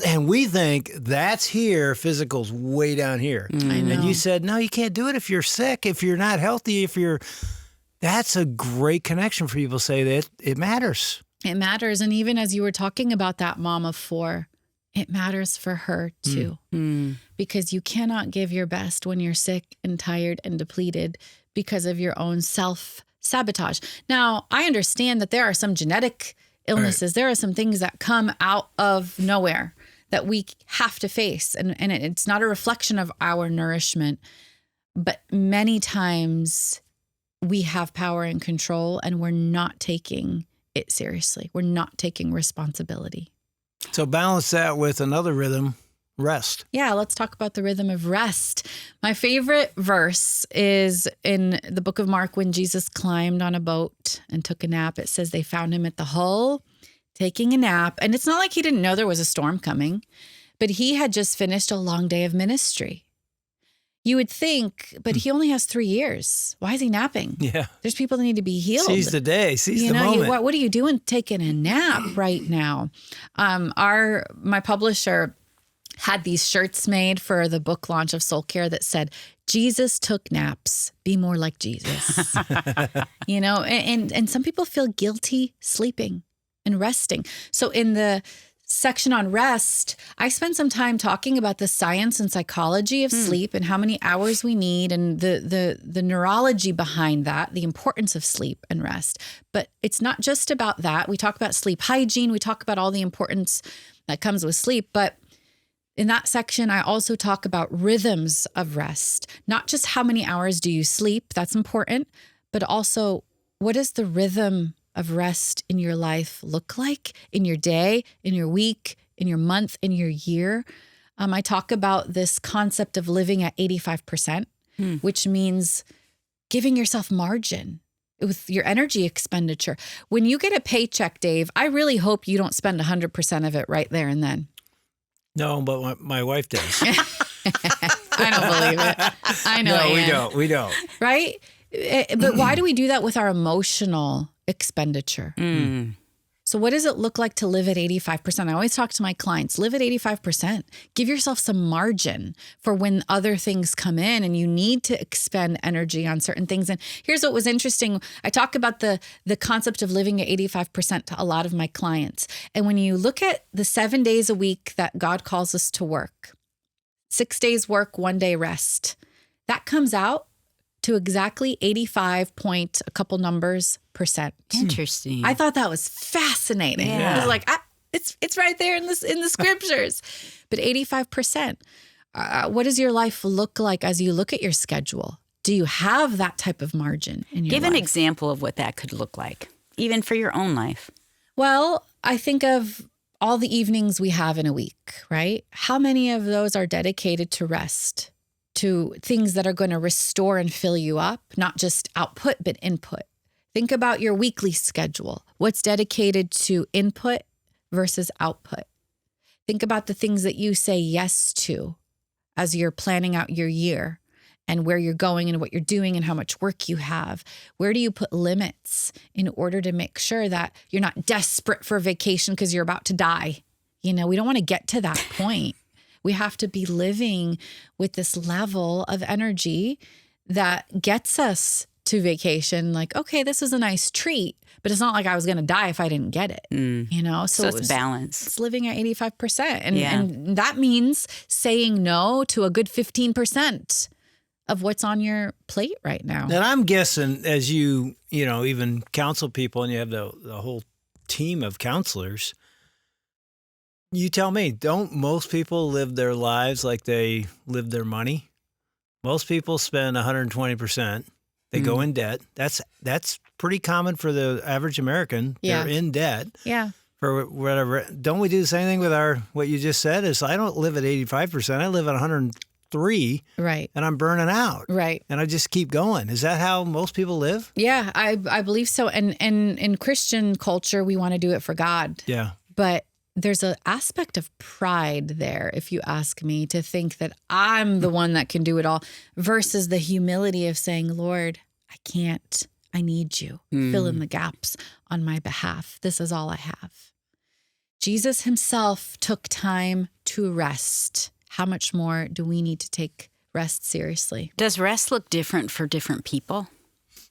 And we think that's here, physical's way down here. I know. And you said, no, you can't do it if you're sick, if you're not healthy, that's a great connection for people to say that it matters. It matters. And even as you were talking about that mom of 4, it matters for her too. Because you cannot give your best when you're sick and tired and depleted because of your own self-sabotage. Now, I understand that there are some genetic illnesses. Right. There are some things that come out of nowhere that we have to face. And it's not a reflection of our nourishment. But many times we have power and control, and we're not taking it seriously. We're not taking responsibility. So balance that with another rhythm, rest. Yeah, let's talk about the rhythm of rest. My favorite verse is in the book of Mark when Jesus climbed on a boat and took a nap. It says they found him at the hull taking a nap. And it's not like he didn't know there was a storm coming, but he had just finished a long day of ministry. You would think, but he only has 3 years. Why is he napping? Yeah. There's people that need to be healed. Seize the day, seize the moment. What are you doing taking a nap right now? My publisher had these shirts made for the book launch of Soul Care that said, Jesus took naps, be more like Jesus. And some people feel guilty sleeping and resting. So in the section on rest, I spent some time talking about the science and psychology of sleep and how many hours we need and the neurology behind that, the importance of sleep and rest. But it's not just about that. We talk about sleep hygiene. We talk about all the importance that comes with sleep. But in that section, I also talk about rhythms of rest, not just how many hours do you sleep, that's important, but also what is the rhythm of rest in your life look like in your day, in your week, in your month, in your year. I talk about this concept of living at 85%, which means giving yourself margin with your energy expenditure. When you get a paycheck, Dave, I really hope you don't spend 100% of it right there and then. No, but my wife does. I don't believe it. I know. No, we don't. Right? But why do we do that with our emotional expenditure? So what does it look like to live at 85%? I always talk to my clients, live at 85%. Give yourself some margin for when other things come in and you need to expend energy on certain things. And here's what was interesting. I talk about the concept of living at 85% to a lot of my clients. And when you look at the 7 days a week that God calls us to work, 6 days work, 1 day rest, that comes out to exactly 85 point a couple numbers %. Interesting. I thought that was fascinating. Yeah. I was like, it's right there in the scriptures. But 85%. What does your life look like as you look at your schedule? Do you have that type of margin in your life? Give an example of what that could look like, even for your own life. Well, I think of all the evenings we have in a week, right? How many of those are dedicated to rest? To things that are going to restore and fill you up, not just output, but input. Think about your weekly schedule. What's dedicated to input versus output? Think about the things that you say yes to as you're planning out your year and where you're going and what you're doing and how much work you have. Where do you put limits in order to make sure that you're not desperate for vacation because you're about to die? We don't want to get to that point. We have to be living with this level of energy that gets us to vacation. Like, okay, this is a nice treat, but it's not like I was going to die if I didn't get it, So it's balance. It's living at 85%. And that means saying no to a good 15% of what's on your plate right now. And I'm guessing as you even counsel people and you have the whole team of counselors, you tell me, don't most people live their lives like they live their money? Most people spend 120%. They go in debt. That's pretty common for the average American. Yeah. They're in debt. Yeah. For whatever. Don't we do the same thing with what you just said is I don't live at 85%. I live at 103. Right. And I'm burning out. Right. And I just keep going. Is that how most people live? Yeah, I believe so. And in Christian culture, we want to do it for God. Yeah. But there's an aspect of pride there, if you ask me, to think that I'm the one that can do it all versus the humility of saying, Lord, I can't. I need you. Fill in the gaps on my behalf. This is all I have. Jesus himself took time to rest. How much more do we need to take rest seriously? Does rest look different for different people?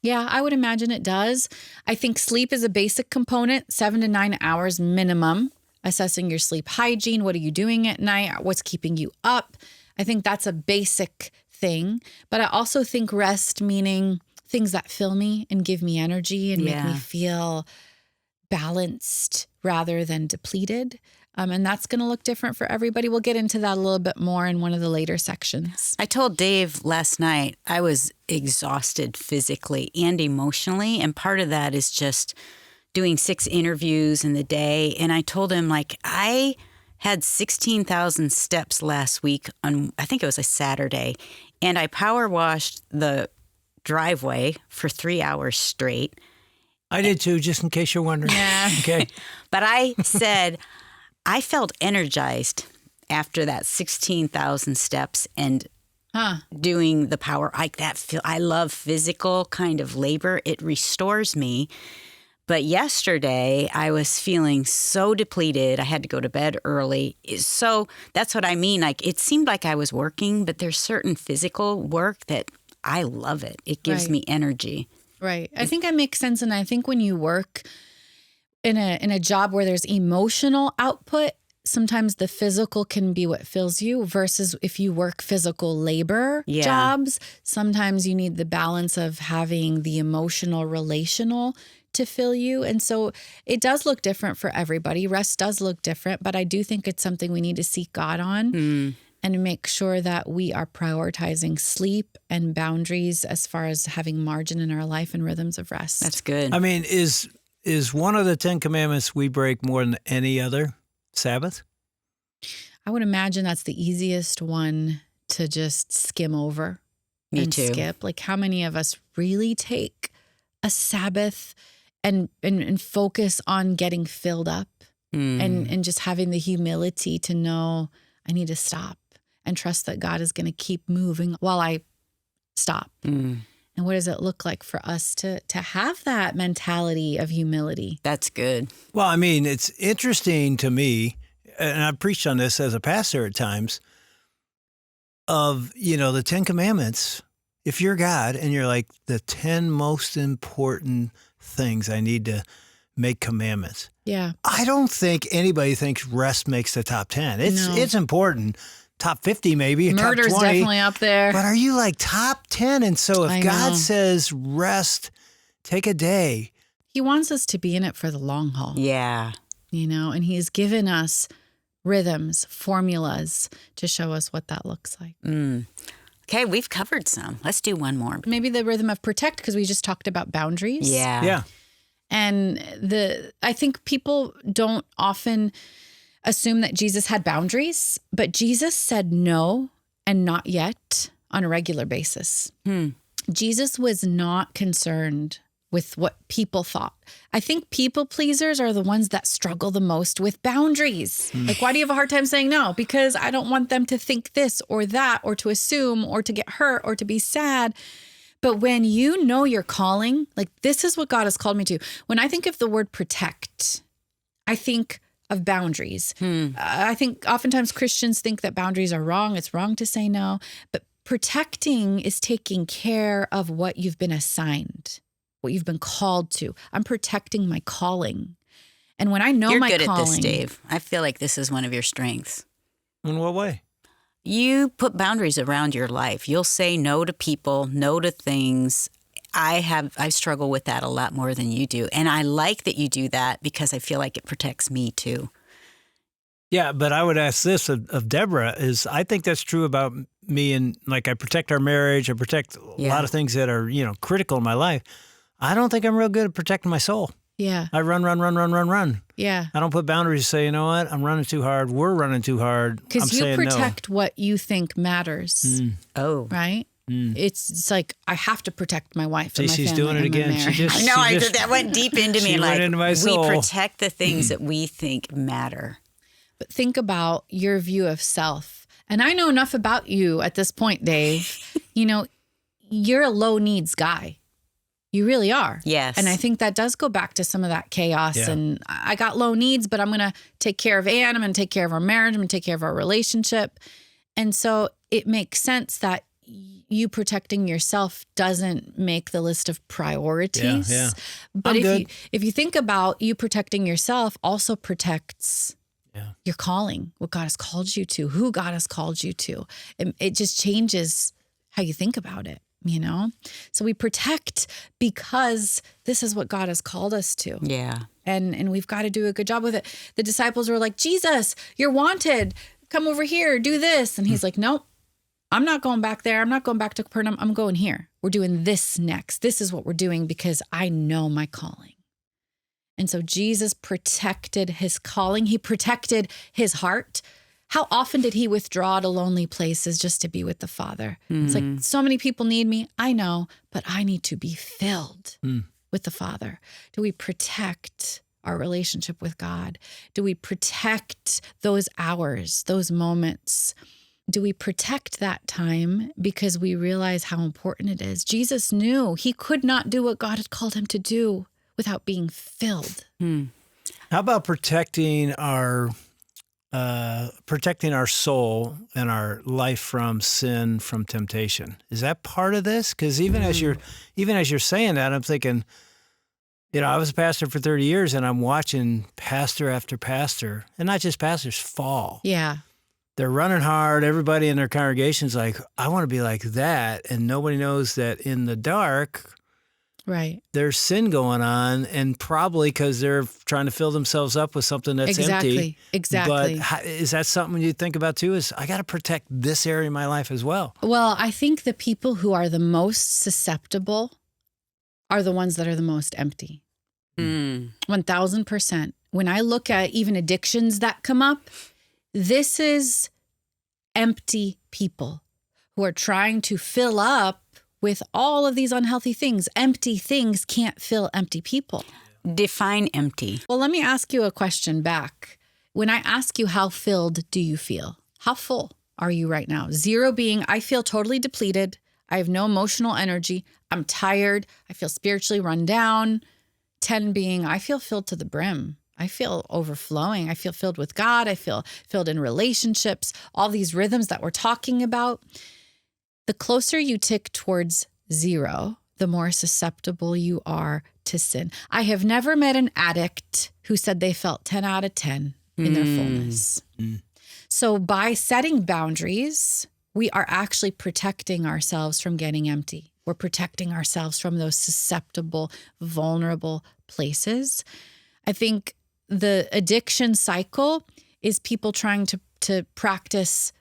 Yeah, I would imagine it does. I think sleep is a basic component, 7 to 9 hours minimum. Assessing your sleep hygiene. What are you doing at night? What's keeping you up? I think that's a basic thing. But I also think rest meaning things that fill me and give me energy and make me feel balanced rather than depleted. And that's going to look different for everybody. We'll get into that a little bit more in one of the later sections. I told Dave last night I was exhausted physically and emotionally. And part of that is just doing 6 interviews in the day. And I told him, like, I had 16,000 steps last week on, I think it was a Saturday. And I power washed the driveway for 3 hours straight. I did too, just in case you're wondering. Yeah. Okay. But I said, I felt energized after that 16,000 steps and doing the power like that. I love physical kind of labor. It restores me. But yesterday I was feeling so depleted. I had to go to bed early. So that's what I mean. Like, it seemed like I was working, but there's certain physical work that I love it. It gives me energy. Right. I think that makes sense. And I think when you work in a job where there's emotional output, sometimes the physical can be what fills you versus if you work physical labor jobs, sometimes you need the balance of having the emotional, relational to fill you. And so it does look different for everybody. Rest does look different, but I do think it's something we need to seek God on and make sure that we are prioritizing sleep and boundaries as far as having margin in our life and rhythms of rest. That's good. I mean, is one of the 10 commandments we break more than any other Sabbath? I would imagine that's the easiest one to just skim over and skip. Like, how many of us really take a Sabbath and focus on getting filled up and just having the humility to know I need to stop and trust that God is going to keep moving while I stop. And what does it look like for us to have that mentality of humility? That's good. Well, I mean, it's interesting to me, and I've preached on this as a pastor at times, of, the 10 commandments. If you're God and you're like, the 10 most important things I need to make commandments. Yeah. I don't think anybody thinks rest makes the top 10. It's important. Top 50 maybe, Murder's top 20. definitely up there. But are you like top 10? And so if God says rest, take a day. He wants us to be in it for the long haul. Yeah. And he's given us rhythms, formulas to show us what that looks like. Okay, we've covered some. Let's do one more. Maybe the rhythm of protect, because we just talked about boundaries. Yeah. And I think people don't often assume that Jesus had boundaries, but Jesus said no and not yet on a regular basis. Jesus was not concerned with what people thought. I think people pleasers are the ones that struggle the most with boundaries. Like, why do you have a hard time saying no? Because I don't want them to think this or that, or to assume, or to get hurt, or to be sad. But when you know your calling, like, this is what God has called me to. When I think of the word protect, I think of boundaries. I think oftentimes Christians think that boundaries are wrong. It's wrong to say no. But protecting is taking care of what you've been assigned, what you've been called to. I'm protecting my calling. And when I know my calling... You're good at this, Dave. I feel like this is one of your strengths. In what way? You put boundaries around your life. You'll say no to people, no to things. I struggle with that a lot more than you do. And I like that you do that because I feel like it protects me too. Yeah, but I would ask this of Deborah is I think that's true about me, and like I protect our marriage, I protect a lot of things that are, critical in my life. I don't think I'm real good at protecting my soul. Yeah. I run. Yeah. I don't put boundaries to say, you know what, I'm running too hard. We're running too hard. Because you protect what you think matters. Oh. Right? It's like, I have to protect my wife and my family. She's doing it again. That went deep into me. She went into my soul. We protect the things that we think matter. But think about your view of self. And I know enough about you at this point, Dave. You're a low needs guy. You really are. Yes. And I think that does go back to some of that chaos. Yeah. And I got low needs, but I'm going to take care of Ann. I'm going to take care of our marriage. I'm going to take care of our relationship. And so it makes sense that you protecting yourself doesn't make the list of priorities. Yeah. But if you think about you protecting yourself also protects your calling, what God has called you to, who God has called you to. It just changes how you think about it. So we protect because this is what God has called us to. Yeah. And we've got to do a good job with it. The disciples were like, Jesus, you're wanted. Come over here, do this. And he's like, nope, I'm not going back there. I'm not going back to Capernaum. I'm going here. We're doing this next. This is what we're doing because I know my calling. And so Jesus protected his calling. He protected his heart. How often did he withdraw to lonely places just to be with the Father? It's like, so many people need me. I know, but I need to be filled with the Father. Do we protect our relationship with God? Do we protect those hours, those moments? Do we protect that time because we realize how important it is? Jesus knew he could not do what God had called him to do without being filled. How about protecting our soul and our life from sin, from temptation? Is that part of this? Because even as you're saying that, I'm thinking, I was a pastor for 30 years, and I'm watching pastor after pastor, and not just pastors, fall. Yeah. They're running hard. Everybody in their congregation's like, I want to be like that. And nobody knows that in the dark, right, there's sin going on, and probably because they're trying to fill themselves up with something that's empty. Exactly. But is that something you think about too? Is I got to protect this area of my life as well? Well, I think the people who are the most susceptible are the ones that are the most empty. 1000%. When I look at even addictions that come up, this is empty people who are trying to fill up with all of these unhealthy things. Empty things can't fill empty people. Define empty. Well, let me ask you a question back. When I ask you, how filled do you feel? How full are you right now? 0 being, I feel totally depleted. I have no emotional energy. I'm tired. I feel spiritually run down. 10 being, I feel filled to the brim. I feel overflowing. I feel filled with God. I feel filled in relationships, all these rhythms that we're talking about. The closer you tick towards 0, the more susceptible you are to sin. I have never met an addict who said they felt 10 out of 10 in their fullness. So by setting boundaries, we are actually protecting ourselves from getting empty. We're protecting ourselves from those susceptible, vulnerable places. I think the addiction cycle is people trying to practice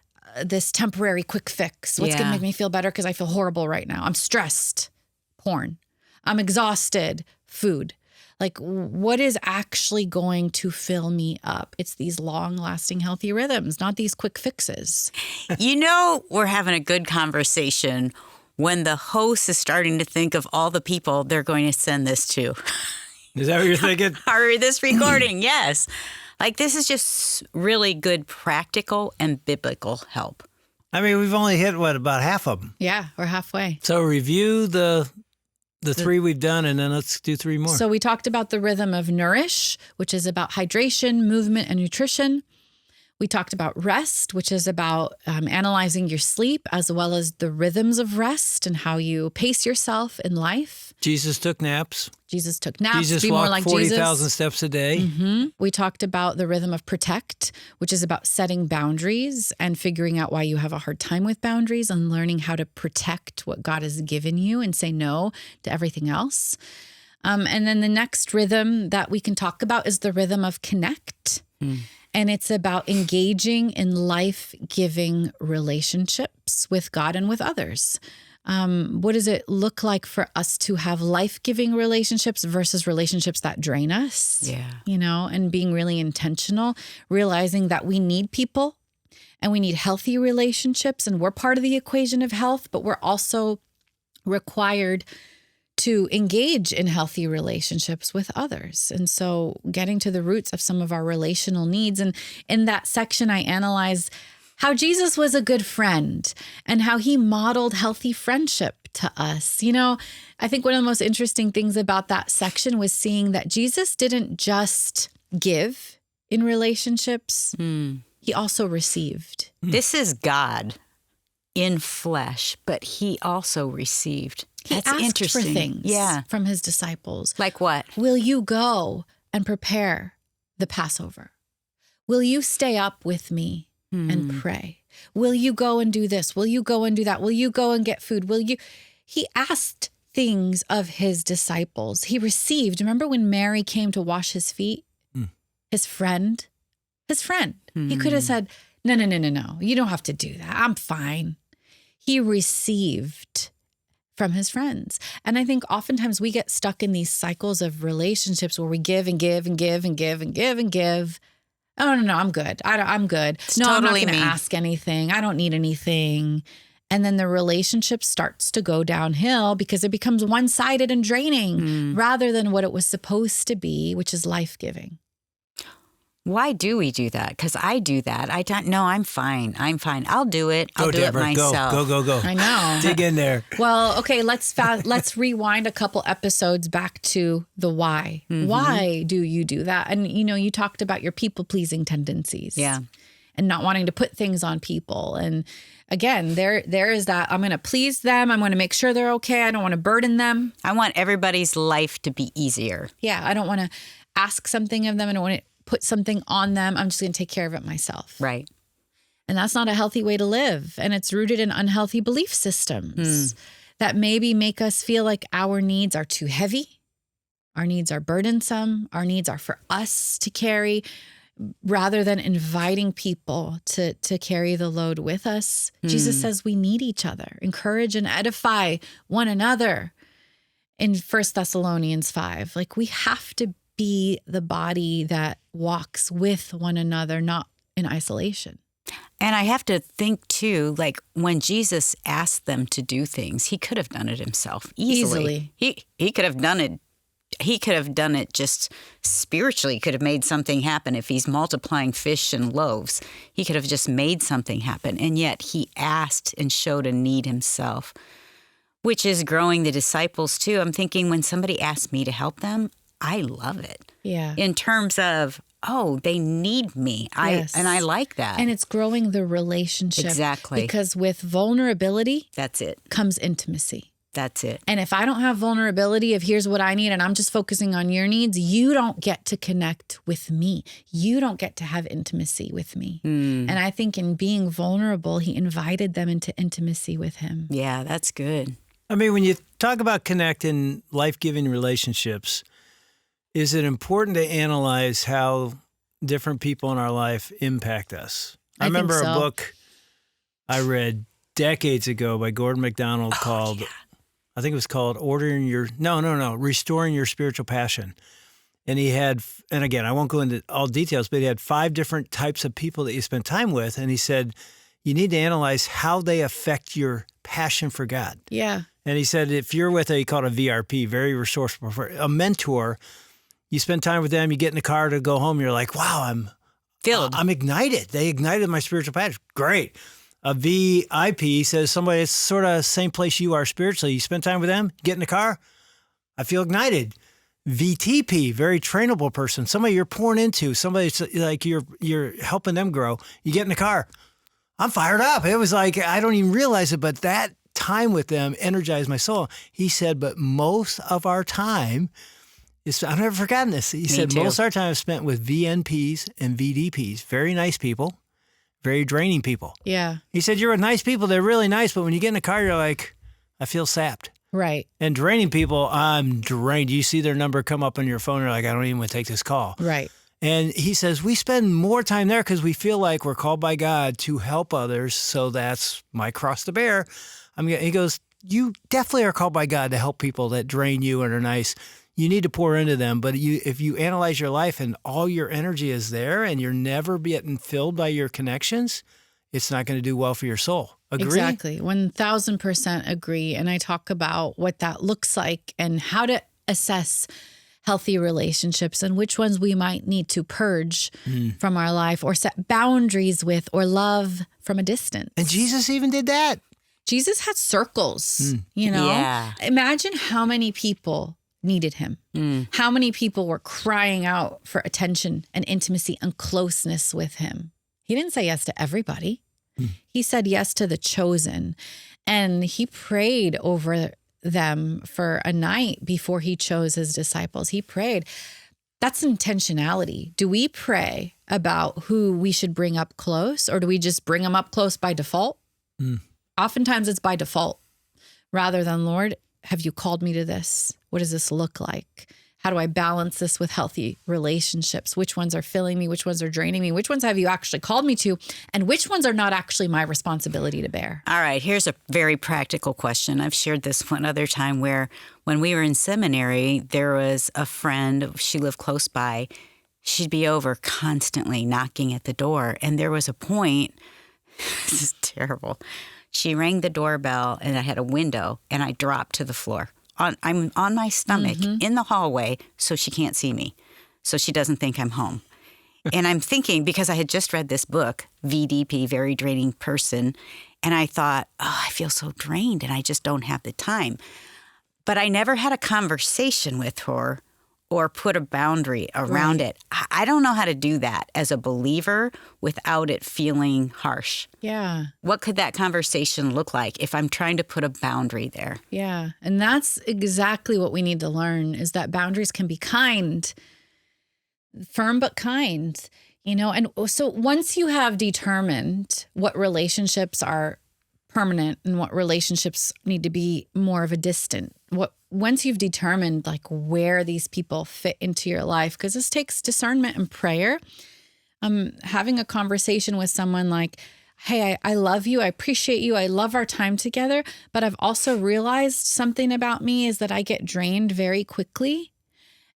this temporary quick fix. What's going to make me feel better because I feel horrible right now? I'm stressed. Porn. I'm exhausted. Food. Like, what is actually going to fill me up? It's these long-lasting, healthy rhythms, not these quick fixes. We're having a good conversation when the host is starting to think of all the people they're going to send this to. Is that what you're thinking? Or this recording, yes. Like, this is just really good practical and biblical help. I mean, we've only hit, about half of them? Yeah, we're halfway. So review the 3 we've done, and then let's do 3 more. So we talked about the rhythm of nourish, which is about hydration, movement, and nutrition. We talked about rest, which is about analyzing your sleep, as well as the rhythms of rest and how you pace yourself in life. Jesus took naps. Jesus took naps. Jesus be walked more like 40,000 steps a day. We talked about the rhythm of protect, which is about setting boundaries and figuring out why you have a hard time with boundaries and learning how to protect what God has given you and say no to everything else. And then the next rhythm that we can talk about is the rhythm of connect. And it's about engaging in life-giving relationships with God and with others. What does it look like for us to have life-giving relationships versus relationships that drain us? Yeah. And being really intentional, realizing that we need people and we need healthy relationships, and we're part of the equation of health, but we're also required to engage in healthy relationships with others. And so getting to the roots of some of our relational needs. And in that section, I analyze how Jesus was a good friend and how he modeled healthy friendship to us. I think one of the most interesting things about that section was seeing that Jesus didn't just give in relationships. He also received. This is God in flesh, but he also received. He asked for things from his disciples. Like what? Will you go and prepare the Passover? Will you stay up with me and pray? Will you go and do this? Will you go and do that? Will you go and get food? He asked things of his disciples. He received. Remember when Mary came to wash his feet? His friend. He could have said, no. You don't have to do that. I'm fine. He received from his friends. And I think oftentimes we get stuck in these cycles of relationships where we give and give and give and give and give and give. Oh, no, I'm good. I'm good. It's no, totally I'm not going to ask anything. I don't need anything. And then the relationship starts to go downhill because it becomes one-sided and draining rather than what it was supposed to be, which is life-giving. Why do we do that? Because I do that. I don't know. I'm fine. I'll do it. I'll do Deborah, it myself. Go. I know. Dig in there. Well, okay, let's rewind a couple episodes back to the why. Why do you do that? And, you talked about your people-pleasing tendencies. Yeah. And not wanting to put things on people. And again, there is that I'm going to please them. I'm going to make sure they're okay. I don't want to burden them. I want everybody's life to be easier. Yeah, I don't want to ask something of them. I don't want to put something on them. I'm just going to take care of it myself. Right. And that's not a healthy way to live. And it's rooted in unhealthy belief systems that maybe make us feel like our needs are too heavy. Our needs are burdensome. Our needs are for us to carry rather than inviting people to carry the load with us. Jesus says we need each other. Encourage and edify one another. In 1 Thessalonians 5, like we have to be the body that walks with one another, not in isolation. And I have to think too, like when Jesus asked them to do things, he could have done it himself easily. He could have done it. He could have done it just spiritually. He could have made something happen. If he's multiplying fish and loaves, he could have just made something happen. And yet he asked and showed a need himself, which is growing the disciples too. I'm thinking when somebody asks me to help them, I love it. Yeah. In terms of, they need me. Yes. And I like that. And it's growing the relationship. Exactly. Because with vulnerability, that's it. Comes intimacy. That's it. And if I don't have vulnerability of here's what I need and I'm just focusing on your needs, you don't get to connect with me. You don't get to have intimacy with me. And I think in being vulnerable, he invited them into intimacy with him. Yeah, that's good. I mean, when you talk about connecting life-giving relationships, is it important to analyze how different people in our life impact us? I remember a book I read decades ago by Gordon MacDonald called, I think it was called Restoring Your Spiritual Passion. And he had, and again, I won't go into all details, but he had 5 different types of people that you spend time with. And he said, you need to analyze how they affect your passion for God. Yeah. And he said, if you're with he called a VRP, very resourceful, a mentor, you spend time with them, you get in the car to go home, you're like, wow, I'm filled. I'm ignited. They ignited my spiritual passion. Great. A VIP says somebody that's sort of same place you are spiritually. You spend time with them, get in the car, I feel ignited. VTP, very trainable person, somebody you're pouring into, somebody like you're helping them grow. You get in the car, I'm fired up. It was like, I don't even realize it, but that time with them energized my soul. He said, but most of our time, I've never forgotten this. He said, most of our time is spent with VNPs and VDPs, very nice people, very draining people. Yeah. He said, you're with nice people, they're really nice, but when you get in the car, you're like, I feel sapped. Right. And draining people, I'm drained. You see their number come up on your phone, you're like, I don't even want to take this call. Right. And he says, we spend more time there because we feel like we're called by God to help others, so that's my cross to bear. He goes, you definitely are called by God to help people that drain you and are nice. You need to pour into them, but if you analyze your life and all your energy is there and you're never getting filled by your connections, it's not going to do well for your soul. Agree? Exactly. 1000% agree. And I talk about what that looks like and how to assess healthy relationships and which ones we might need to purge from our life or set boundaries with or love from a distance. And Jesus even did that. Jesus had circles, Yeah. Imagine how many people needed him. How many people were crying out for attention and intimacy and closeness with him. He didn't say yes to everybody. He said yes to the chosen. And he prayed over them for a night before he chose his disciples. He prayed. That's intentionality. Do we pray about who we should bring up close, or do we just bring them up close by default? Oftentimes it's by default. rather than, Lord, have you called me to this? What does this look like? How do I balance this with healthy relationships? Which ones are filling me? Which ones are draining me? Which ones have you actually called me to? And which ones are not actually my responsibility to bear? All right, here's a very practical question. I've shared this one other time where when we were in seminary, there was a friend, she lived close by. She'd be over constantly knocking at the door. And there was a point, this is terrible. She rang the doorbell and I had a window and I dropped to the floor. I'm on my stomach in the hallway so she can't see me, so she doesn't think I'm home. And I'm thinking, because I had just read this book, VDP, Very Draining Person, and I thought, oh, I feel so drained and I just don't have the time. But I never had a conversation with her or put a boundary around it. I don't know how to do that as a believer without it feeling harsh. Yeah. What could that conversation look like if I'm trying to put a boundary there? Yeah. And that's exactly what we need to learn, is that boundaries can be kind, firm but kind, And so once you have determined what relationships are permanent and what relationships need to be more of a distant, once you've determined like where these people fit into your life, because this takes discernment and prayer, having a conversation with someone like, hey, I love you. I appreciate you. I love our time together. But I've also realized something about me is that I get drained very quickly.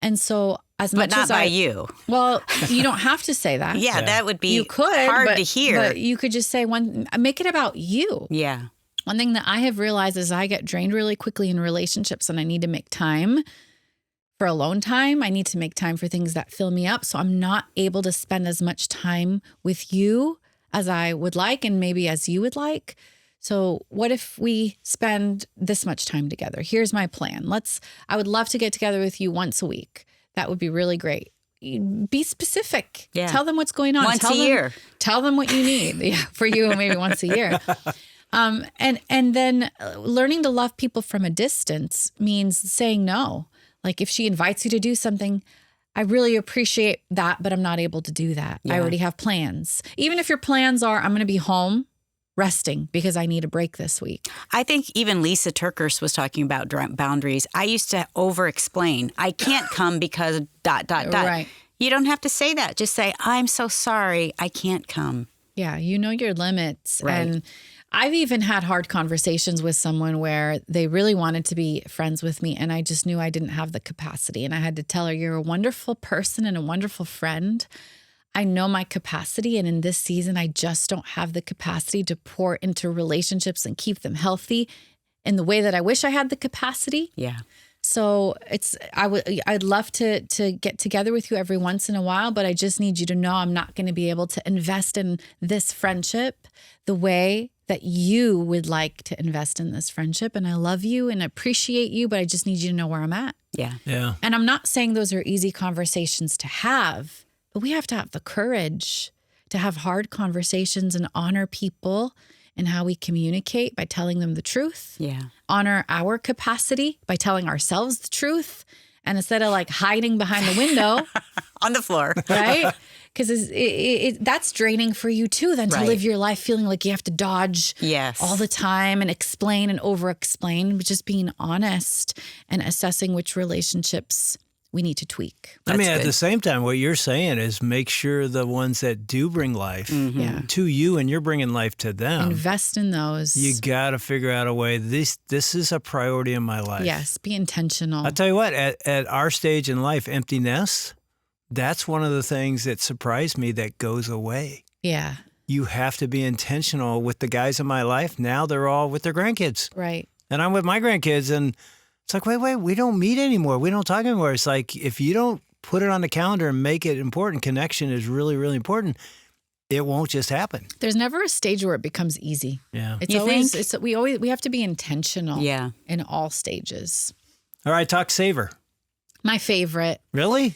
And so as much as But not by you. Well, you don't have to say that. Yeah, that would be you could, hard to hear. But you could just say make it about you. Yeah. One thing that I have realized is I get drained really quickly in relationships and I need to make time for alone time. I need to make time for things that fill me up. So I'm not able to spend as much time with you as I would like and maybe as you would like. So what if we spend this much time together? Here's my plan. I would love to get together with you once a week. That would be really great. Be specific. Yeah. Tell them what's going on. Once a year. Tell them what you need. Yeah, for you, maybe once a year. And then learning to love people from a distance means saying no. Like if she invites you to do something, I really appreciate that, but I'm not able to do that. Yeah. I already have plans. Even if your plans are, I'm going to be home resting because I need a break this week. I think even Lisa Turkers was talking about boundaries. I used to over-explain. I can't come because ... Right. You don't have to say that. Just say, I'm so sorry, I can't come. Yeah, you know your limits. Right. And I've even had hard conversations with someone where they really wanted to be friends with me and I just knew I didn't have the capacity. And I had to tell her, you're a wonderful person and a wonderful friend. I know my capacity. And in this season, I just don't have the capacity to pour into relationships and keep them healthy in the way that I wish I had the capacity. Yeah. So I'd love to get together with you every once in a while, but I just need you to know I'm not going to be able to invest in this friendship the way that you would like to invest in this friendship. And I love you and appreciate you, but I just need you to know where I'm at. Yeah. Yeah. And I'm not saying those are easy conversations to have, but we have to have the courage to have hard conversations and honor people and how we communicate by telling them the truth. Yeah. Honor our capacity by telling ourselves the truth. And instead of like hiding behind the window. On the floor. Right? Because that's draining for you too, then to Right. live your life feeling like you have to dodge Yes. all the time and explain and over-explain, but just being honest and assessing which relationships we need to tweak. I mean, That's at good. the same time, what you're saying is make sure the ones that do bring life Yeah. to you and you're bringing life to them. Invest in those. You got to figure out a way. This is a priority in my life. Yes, be intentional. I'll tell you what, at our stage in life, empty nest, that's one of the things that surprised me that goes away. Yeah, You have to be intentional with the guys in my life. Now they're all with their grandkids. right. And I'm with my grandkids, and it's like, wait, we don't meet anymore. We don't talk anymore. It's like, if you don't put it on the calendar and make it important, connection is really, really important. It won't just happen. There's never a stage where it becomes easy. Yeah. It's You always, think? we have to be intentional Yeah. in all stages. All right, talk savor. My favorite. Really?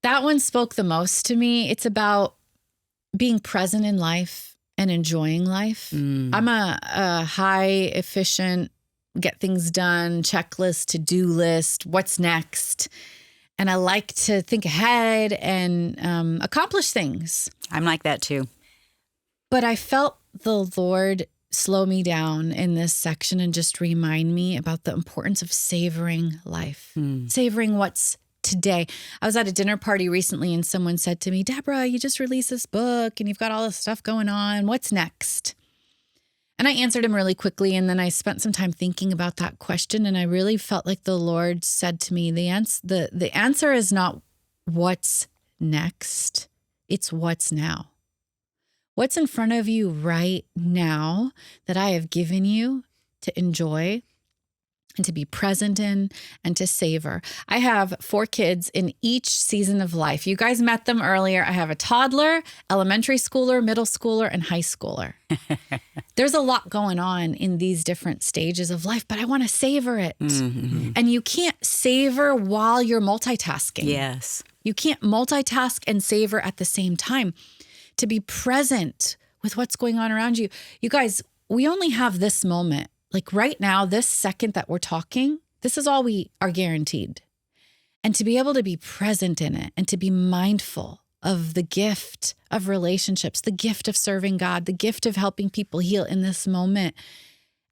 That one spoke the most to me. It's about being present in life and enjoying life. I'm a high efficient, get things done, checklist, to-do list, what's next. And I like to think ahead and accomplish things. I'm like that too. But I felt the Lord slow me down in this section and just remind me about the importance of savoring life, savoring what's today. I was at a dinner party recently and someone said to me, Deborah, you just released this book and you've got all this stuff going on. What's next? And I answered him really quickly. And then I spent some time thinking about that question. And I really felt like the Lord said to me, the answer is not what's next. It's what's now. What's in front of you right now that I have given you to enjoy and to be present in and to savor. I have 4 kids in each season of life. You guys met them earlier. I have a toddler, elementary schooler, middle schooler, and high schooler. There's a lot going on in these different stages of life, but I want to savor it. Mm-hmm. And you can't savor while you're multitasking. Yes. You can't multitask and savor at the same time. To be present with what's going on around you. You guys, we only have this moment. Like right now, this second that we're talking, this is all we are guaranteed. And to be able to be present in it and to be mindful of the gift of relationships, the gift of serving God, the gift of helping people heal in this moment.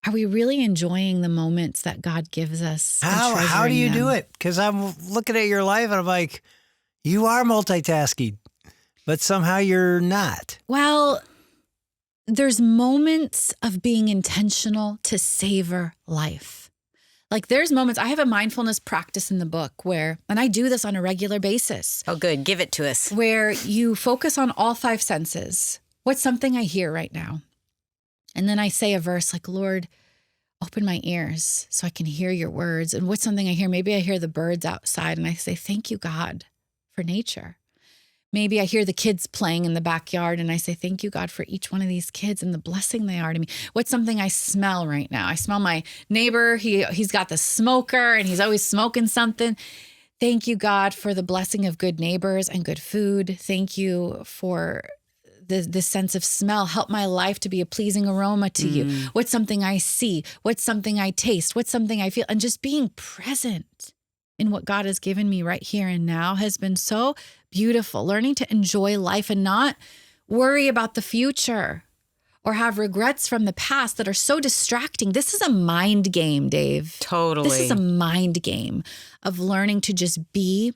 Are we really enjoying the moments that God gives us? How do you do it? Because I'm looking at your life and I'm like, you are multitasking, but somehow you're not. Well, there's moments of being intentional to savor life. Like there's moments, I have a mindfulness practice in the book where, and I do this on a regular basis. Oh, good. Give it to us. Where you focus on all 5 senses. What's something I hear right now? And then I say a verse like, Lord, open my ears so I can hear your words. And what's something I hear? Maybe I hear the birds outside and I say, thank you, God, for nature. Maybe I hear the kids playing in the backyard and I say, thank you, God, for each one of these kids and the blessing they are to me. What's something I smell right now? I smell my neighbor. He's got the smoker and he's always smoking something. Thank you, God, for the blessing of good neighbors and good food. Thank you for the sense of smell. Help my life to be a pleasing aroma to you. What's something I see? What's something I taste? What's something I feel? And just being present in what God has given me right here and now has been so beautiful. Learning to enjoy life and not worry about the future or have regrets from the past that are so distracting. This is a mind game, Dave. Totally. This is a mind game of learning to just be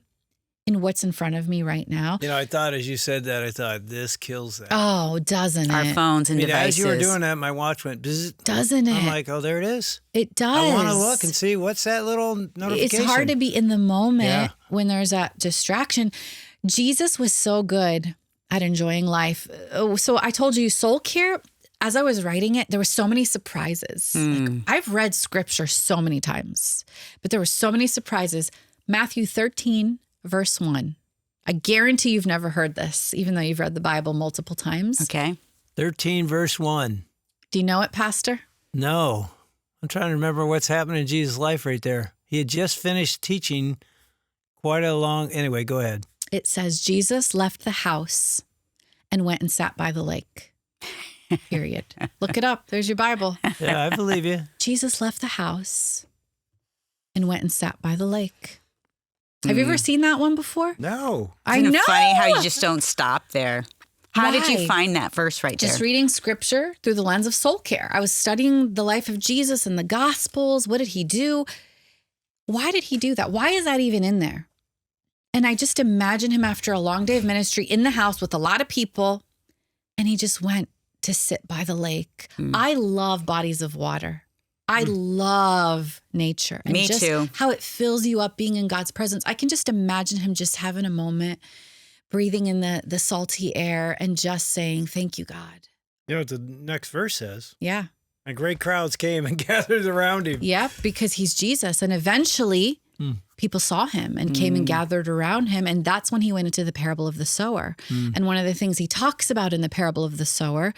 in what's in front of me right now. You know, I thought as you said that, I thought this kills that. Oh, doesn't Our it? phones and devices. As you were doing that, my watch went bzz. Doesn't it? I'm like, oh, there it is. It does. I want to look and see what's that little notification. It's hard to be in the moment when there's that distraction. Jesus was so good at enjoying life. So I told you, soul care, as I was writing it, there were so many surprises. Like, I've read scripture so many times, but there were so many surprises. Matthew 13, verse 1. I guarantee you've never heard this, even though you've read the Bible multiple times. Okay. 13, verse 1. Do you know it, Pastor? No. I'm trying to remember what's happening in Jesus' life right there. He had just finished teaching anyway, go ahead. It says, Jesus left the house and went and sat by the lake. Period. Look it up. There's your Bible. Yeah, I believe you. Jesus left the house and went and sat by the lake. Have you ever seen that one before? No. I Isn't know. it funny how you just don't stop there? How did Why? you find that verse right there? Just reading scripture through the lens of soul care. I was studying the life of Jesus and the Gospels. What did he do? Why did he do that? Why is that even in there? And I just imagine him after a long day of ministry in the house with a lot of people, and he just went to sit by the lake. I love bodies of water. I love nature. And Me just too. how it fills you up being in God's presence. I can just imagine him just having a moment, breathing in the salty air and just saying, thank you, God. You know what the next verse says? Yeah. And great crowds came and gathered around him. Yep, because he's Jesus. And eventually people saw him and came and gathered around him. And that's when he went into the parable of the sower. And one of the things he talks about in the parable of the sower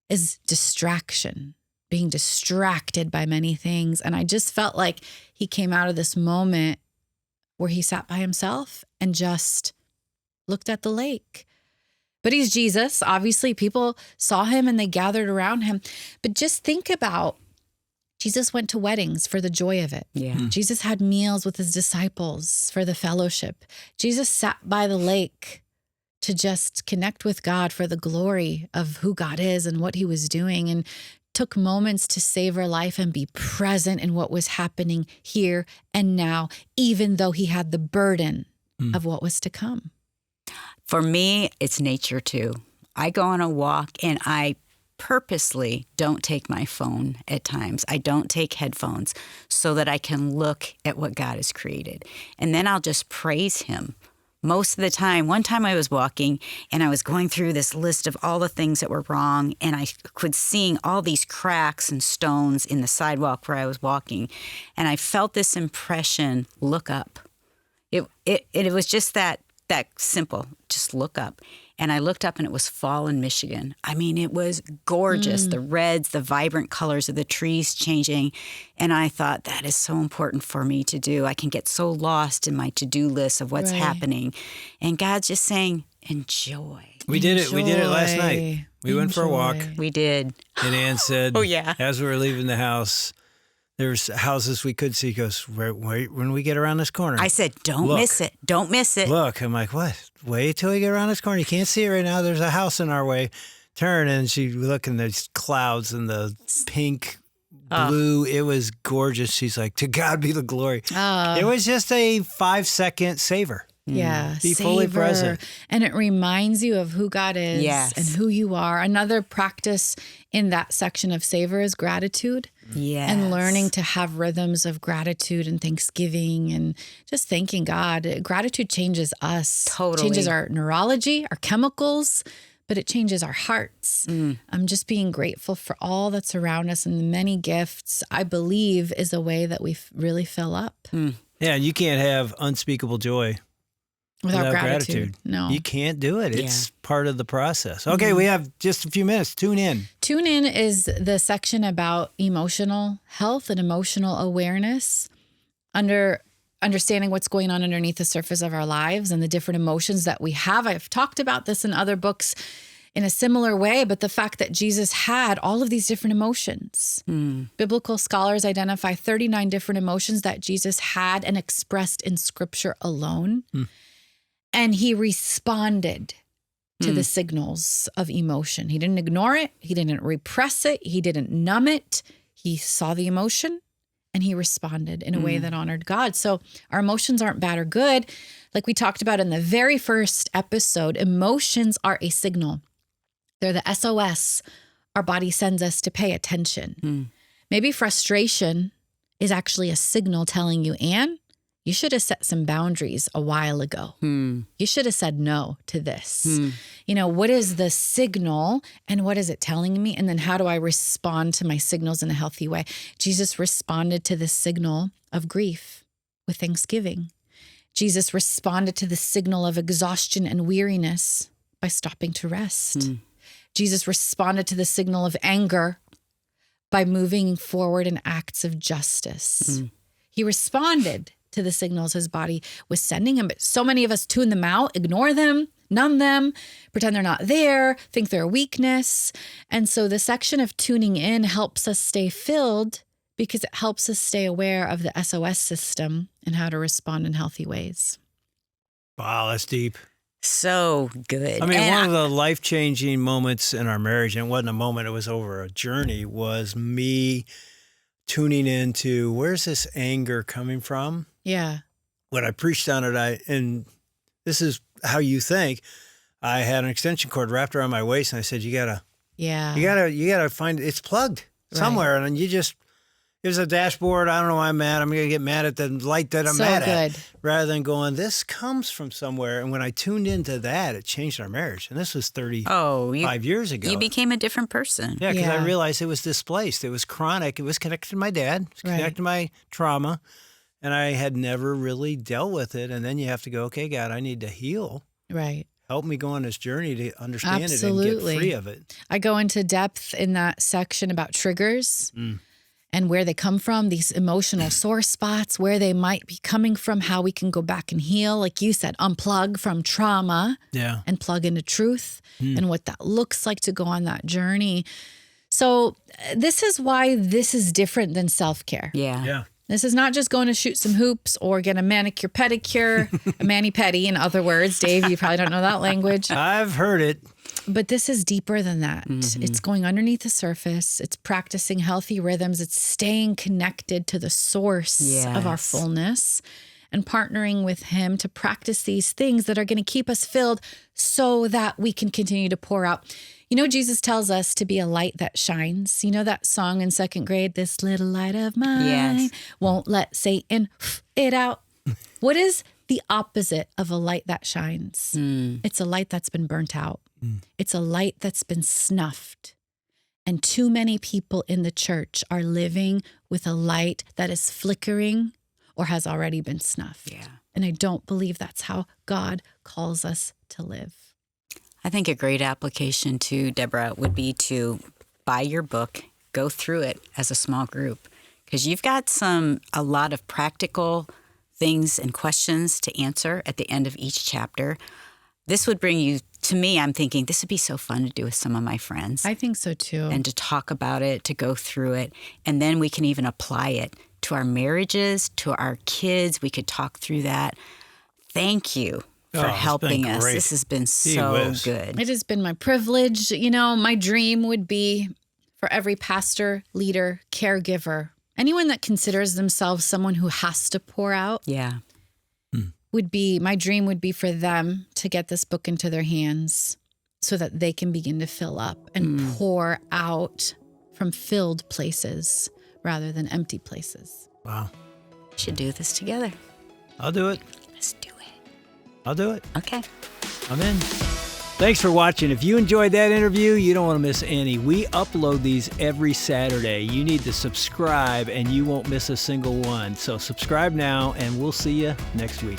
is distraction, being distracted by many things. And I just felt like he came out of this moment where he sat by himself and just looked at the lake. But he's Jesus. Obviously, people saw him and they gathered around him. But just think about, Jesus went to weddings for the joy of it. Yeah. Jesus had meals with his disciples for the fellowship. Jesus sat by the lake to just connect with God for the glory of who God is and what he was doing, and took moments to savor life and be present in what was happening here and now, even though he had the burden of what was to come. For me, it's nature too. I go on a walk and I purposely don't take my phone at times. I don't take headphones so that I can look at what God has created. And then I'll just praise him. Most of the time, one time I was walking and I was going through this list of all the things that were wrong, and I could seeing all these cracks and stones in the sidewalk where I was walking. And I felt this impression, look up. It was just that simple, just look up. And I looked up and it was fall in Michigan. I mean, it was gorgeous. The reds, the vibrant colors of the trees changing. And I thought, that is so important for me to do. I can get so lost in my to-do list of what's happening. And God's just saying, enjoy. We did it last night. We went for a walk. We did. And Ann said, oh, yeah. As we were leaving the house, there's houses we could see. He goes, wait, when we get around this corner. I said, don't miss it. Don't miss it. Look, I'm like, what? Wait till we get around this corner. You can't see it right now. There's a house in our way. Turn, and she look, and there's clouds and the pink, blue. It was gorgeous. She's like, to God be the glory. It was just a 5-second savor. Yeah. Be fully present. And it reminds you of who God is and who you are. Another practice in that section of savor is gratitude. Yes. And learning to have rhythms of gratitude and thanksgiving and just thanking God. Gratitude changes us. Totally. Changes our neurology, our chemicals, but it changes our hearts. Just being grateful for all that's around us and the many gifts, I believe, is a way that we really fill up. Yeah, and you can't have unspeakable joy without gratitude. No. You can't do it. It's part of the process. Okay, we have just a few minutes. Tune in. Tune in is the section about emotional health and emotional awareness, understanding what's going on underneath the surface of our lives and the different emotions that we have. I've talked about this in other books in a similar way, but the fact that Jesus had all of these different emotions. Biblical scholars identify 39 different emotions that Jesus had and expressed in Scripture alone. And he responded to the signals of emotion. He didn't ignore it. He didn't repress it. He didn't numb it. He saw the emotion and he responded in a way that honored God. So our emotions aren't bad or good. Like we talked about in the very first episode, emotions are a signal. They're the SOS our body sends us to pay attention. Maybe frustration is actually a signal telling you, Anne, you should have set some boundaries a while ago. You should have said no to this. You know, what is the signal and what is it telling me? And then how do I respond to my signals in a healthy way? Jesus responded to the signal of grief with thanksgiving. Jesus responded to the signal of exhaustion and weariness by stopping to rest. Jesus responded to the signal of anger by moving forward in acts of justice. He responded to the signals his body was sending him. But so many of us tune them out, ignore them, numb them, pretend they're not there, think they're a weakness. And so the section of tuning in helps us stay filled because it helps us stay aware of the SOS system and how to respond in healthy ways. Wow, that's deep. So good. I mean, one of the life-changing moments in our marriage, and it wasn't a moment, it was over a journey, was me tuning into where's this anger coming from? Yeah. When I preached on it, and this is how you think, I had an extension cord wrapped around my waist, and I said, you gotta find it's plugged somewhere, and it was a dashboard. I don't know why I'm mad. I'm gonna get mad at the light that I'm mad at, rather than going, this comes from somewhere. And when I tuned into that, it changed our marriage. And this was 35 years ago. You became a different person. Yeah, because I realized it was displaced. It was chronic. It was connected to my dad. It was connected to my trauma. And I had never really dealt with it. And then you have to go, okay, God, I need to heal. Right. Help me go on this journey to understand it and get free of it. I go into depth in that section about triggers and where they come from, these emotional sore spots, where they might be coming from, how we can go back and heal. Like you said, unplug from trauma and plug into truth and what that looks like to go on that journey. So this is why this is different than self-care. Yeah. This is not just going to shoot some hoops or get a manicure, pedicure, a mani-pedi, in other words. Dave, you probably don't know that language. I've heard it. But this is deeper than that. It's going underneath the surface. It's practicing healthy rhythms. It's staying connected to the source of our fullness and partnering with him to practice these things that are going to keep us filled so that we can continue to pour out. Jesus tells us to be a light that shines. You know that song in second grade, "This little light of mine won't let Satan it out." What is the opposite of a light that shines? It's a light that's been burnt out. It's a light that's been snuffed. And too many people in the church are living with a light that is flickering or has already been snuffed. Yeah. And I don't believe that's how God calls us to live. I think a great application too, Deborah, would be to buy your book, go through it as a small group, because you've got a lot of practical things and questions to answer at the end of each chapter. This would bring you, to me, I'm thinking this would be so fun to do with some of my friends. I think so too. And to talk about it, to go through it. And then we can even apply it to our marriages, to our kids. We could talk through that. Thank you for helping us. This has been so good. It has been my privilege. My dream would be for every pastor, leader, caregiver, anyone that considers themselves someone who has to pour out. Yeah. My dream would be for them to get this book into their hands so that they can begin to fill up and pour out from filled places rather than empty places. Wow. We should do this together. I'll do it. Let's do it. I'll do it. Okay. I'm in. Thanks for watching. If you enjoyed that interview, you don't want to miss any. We upload these every Saturday. You need to subscribe and you won't miss a single one. So subscribe now and we'll see you next week.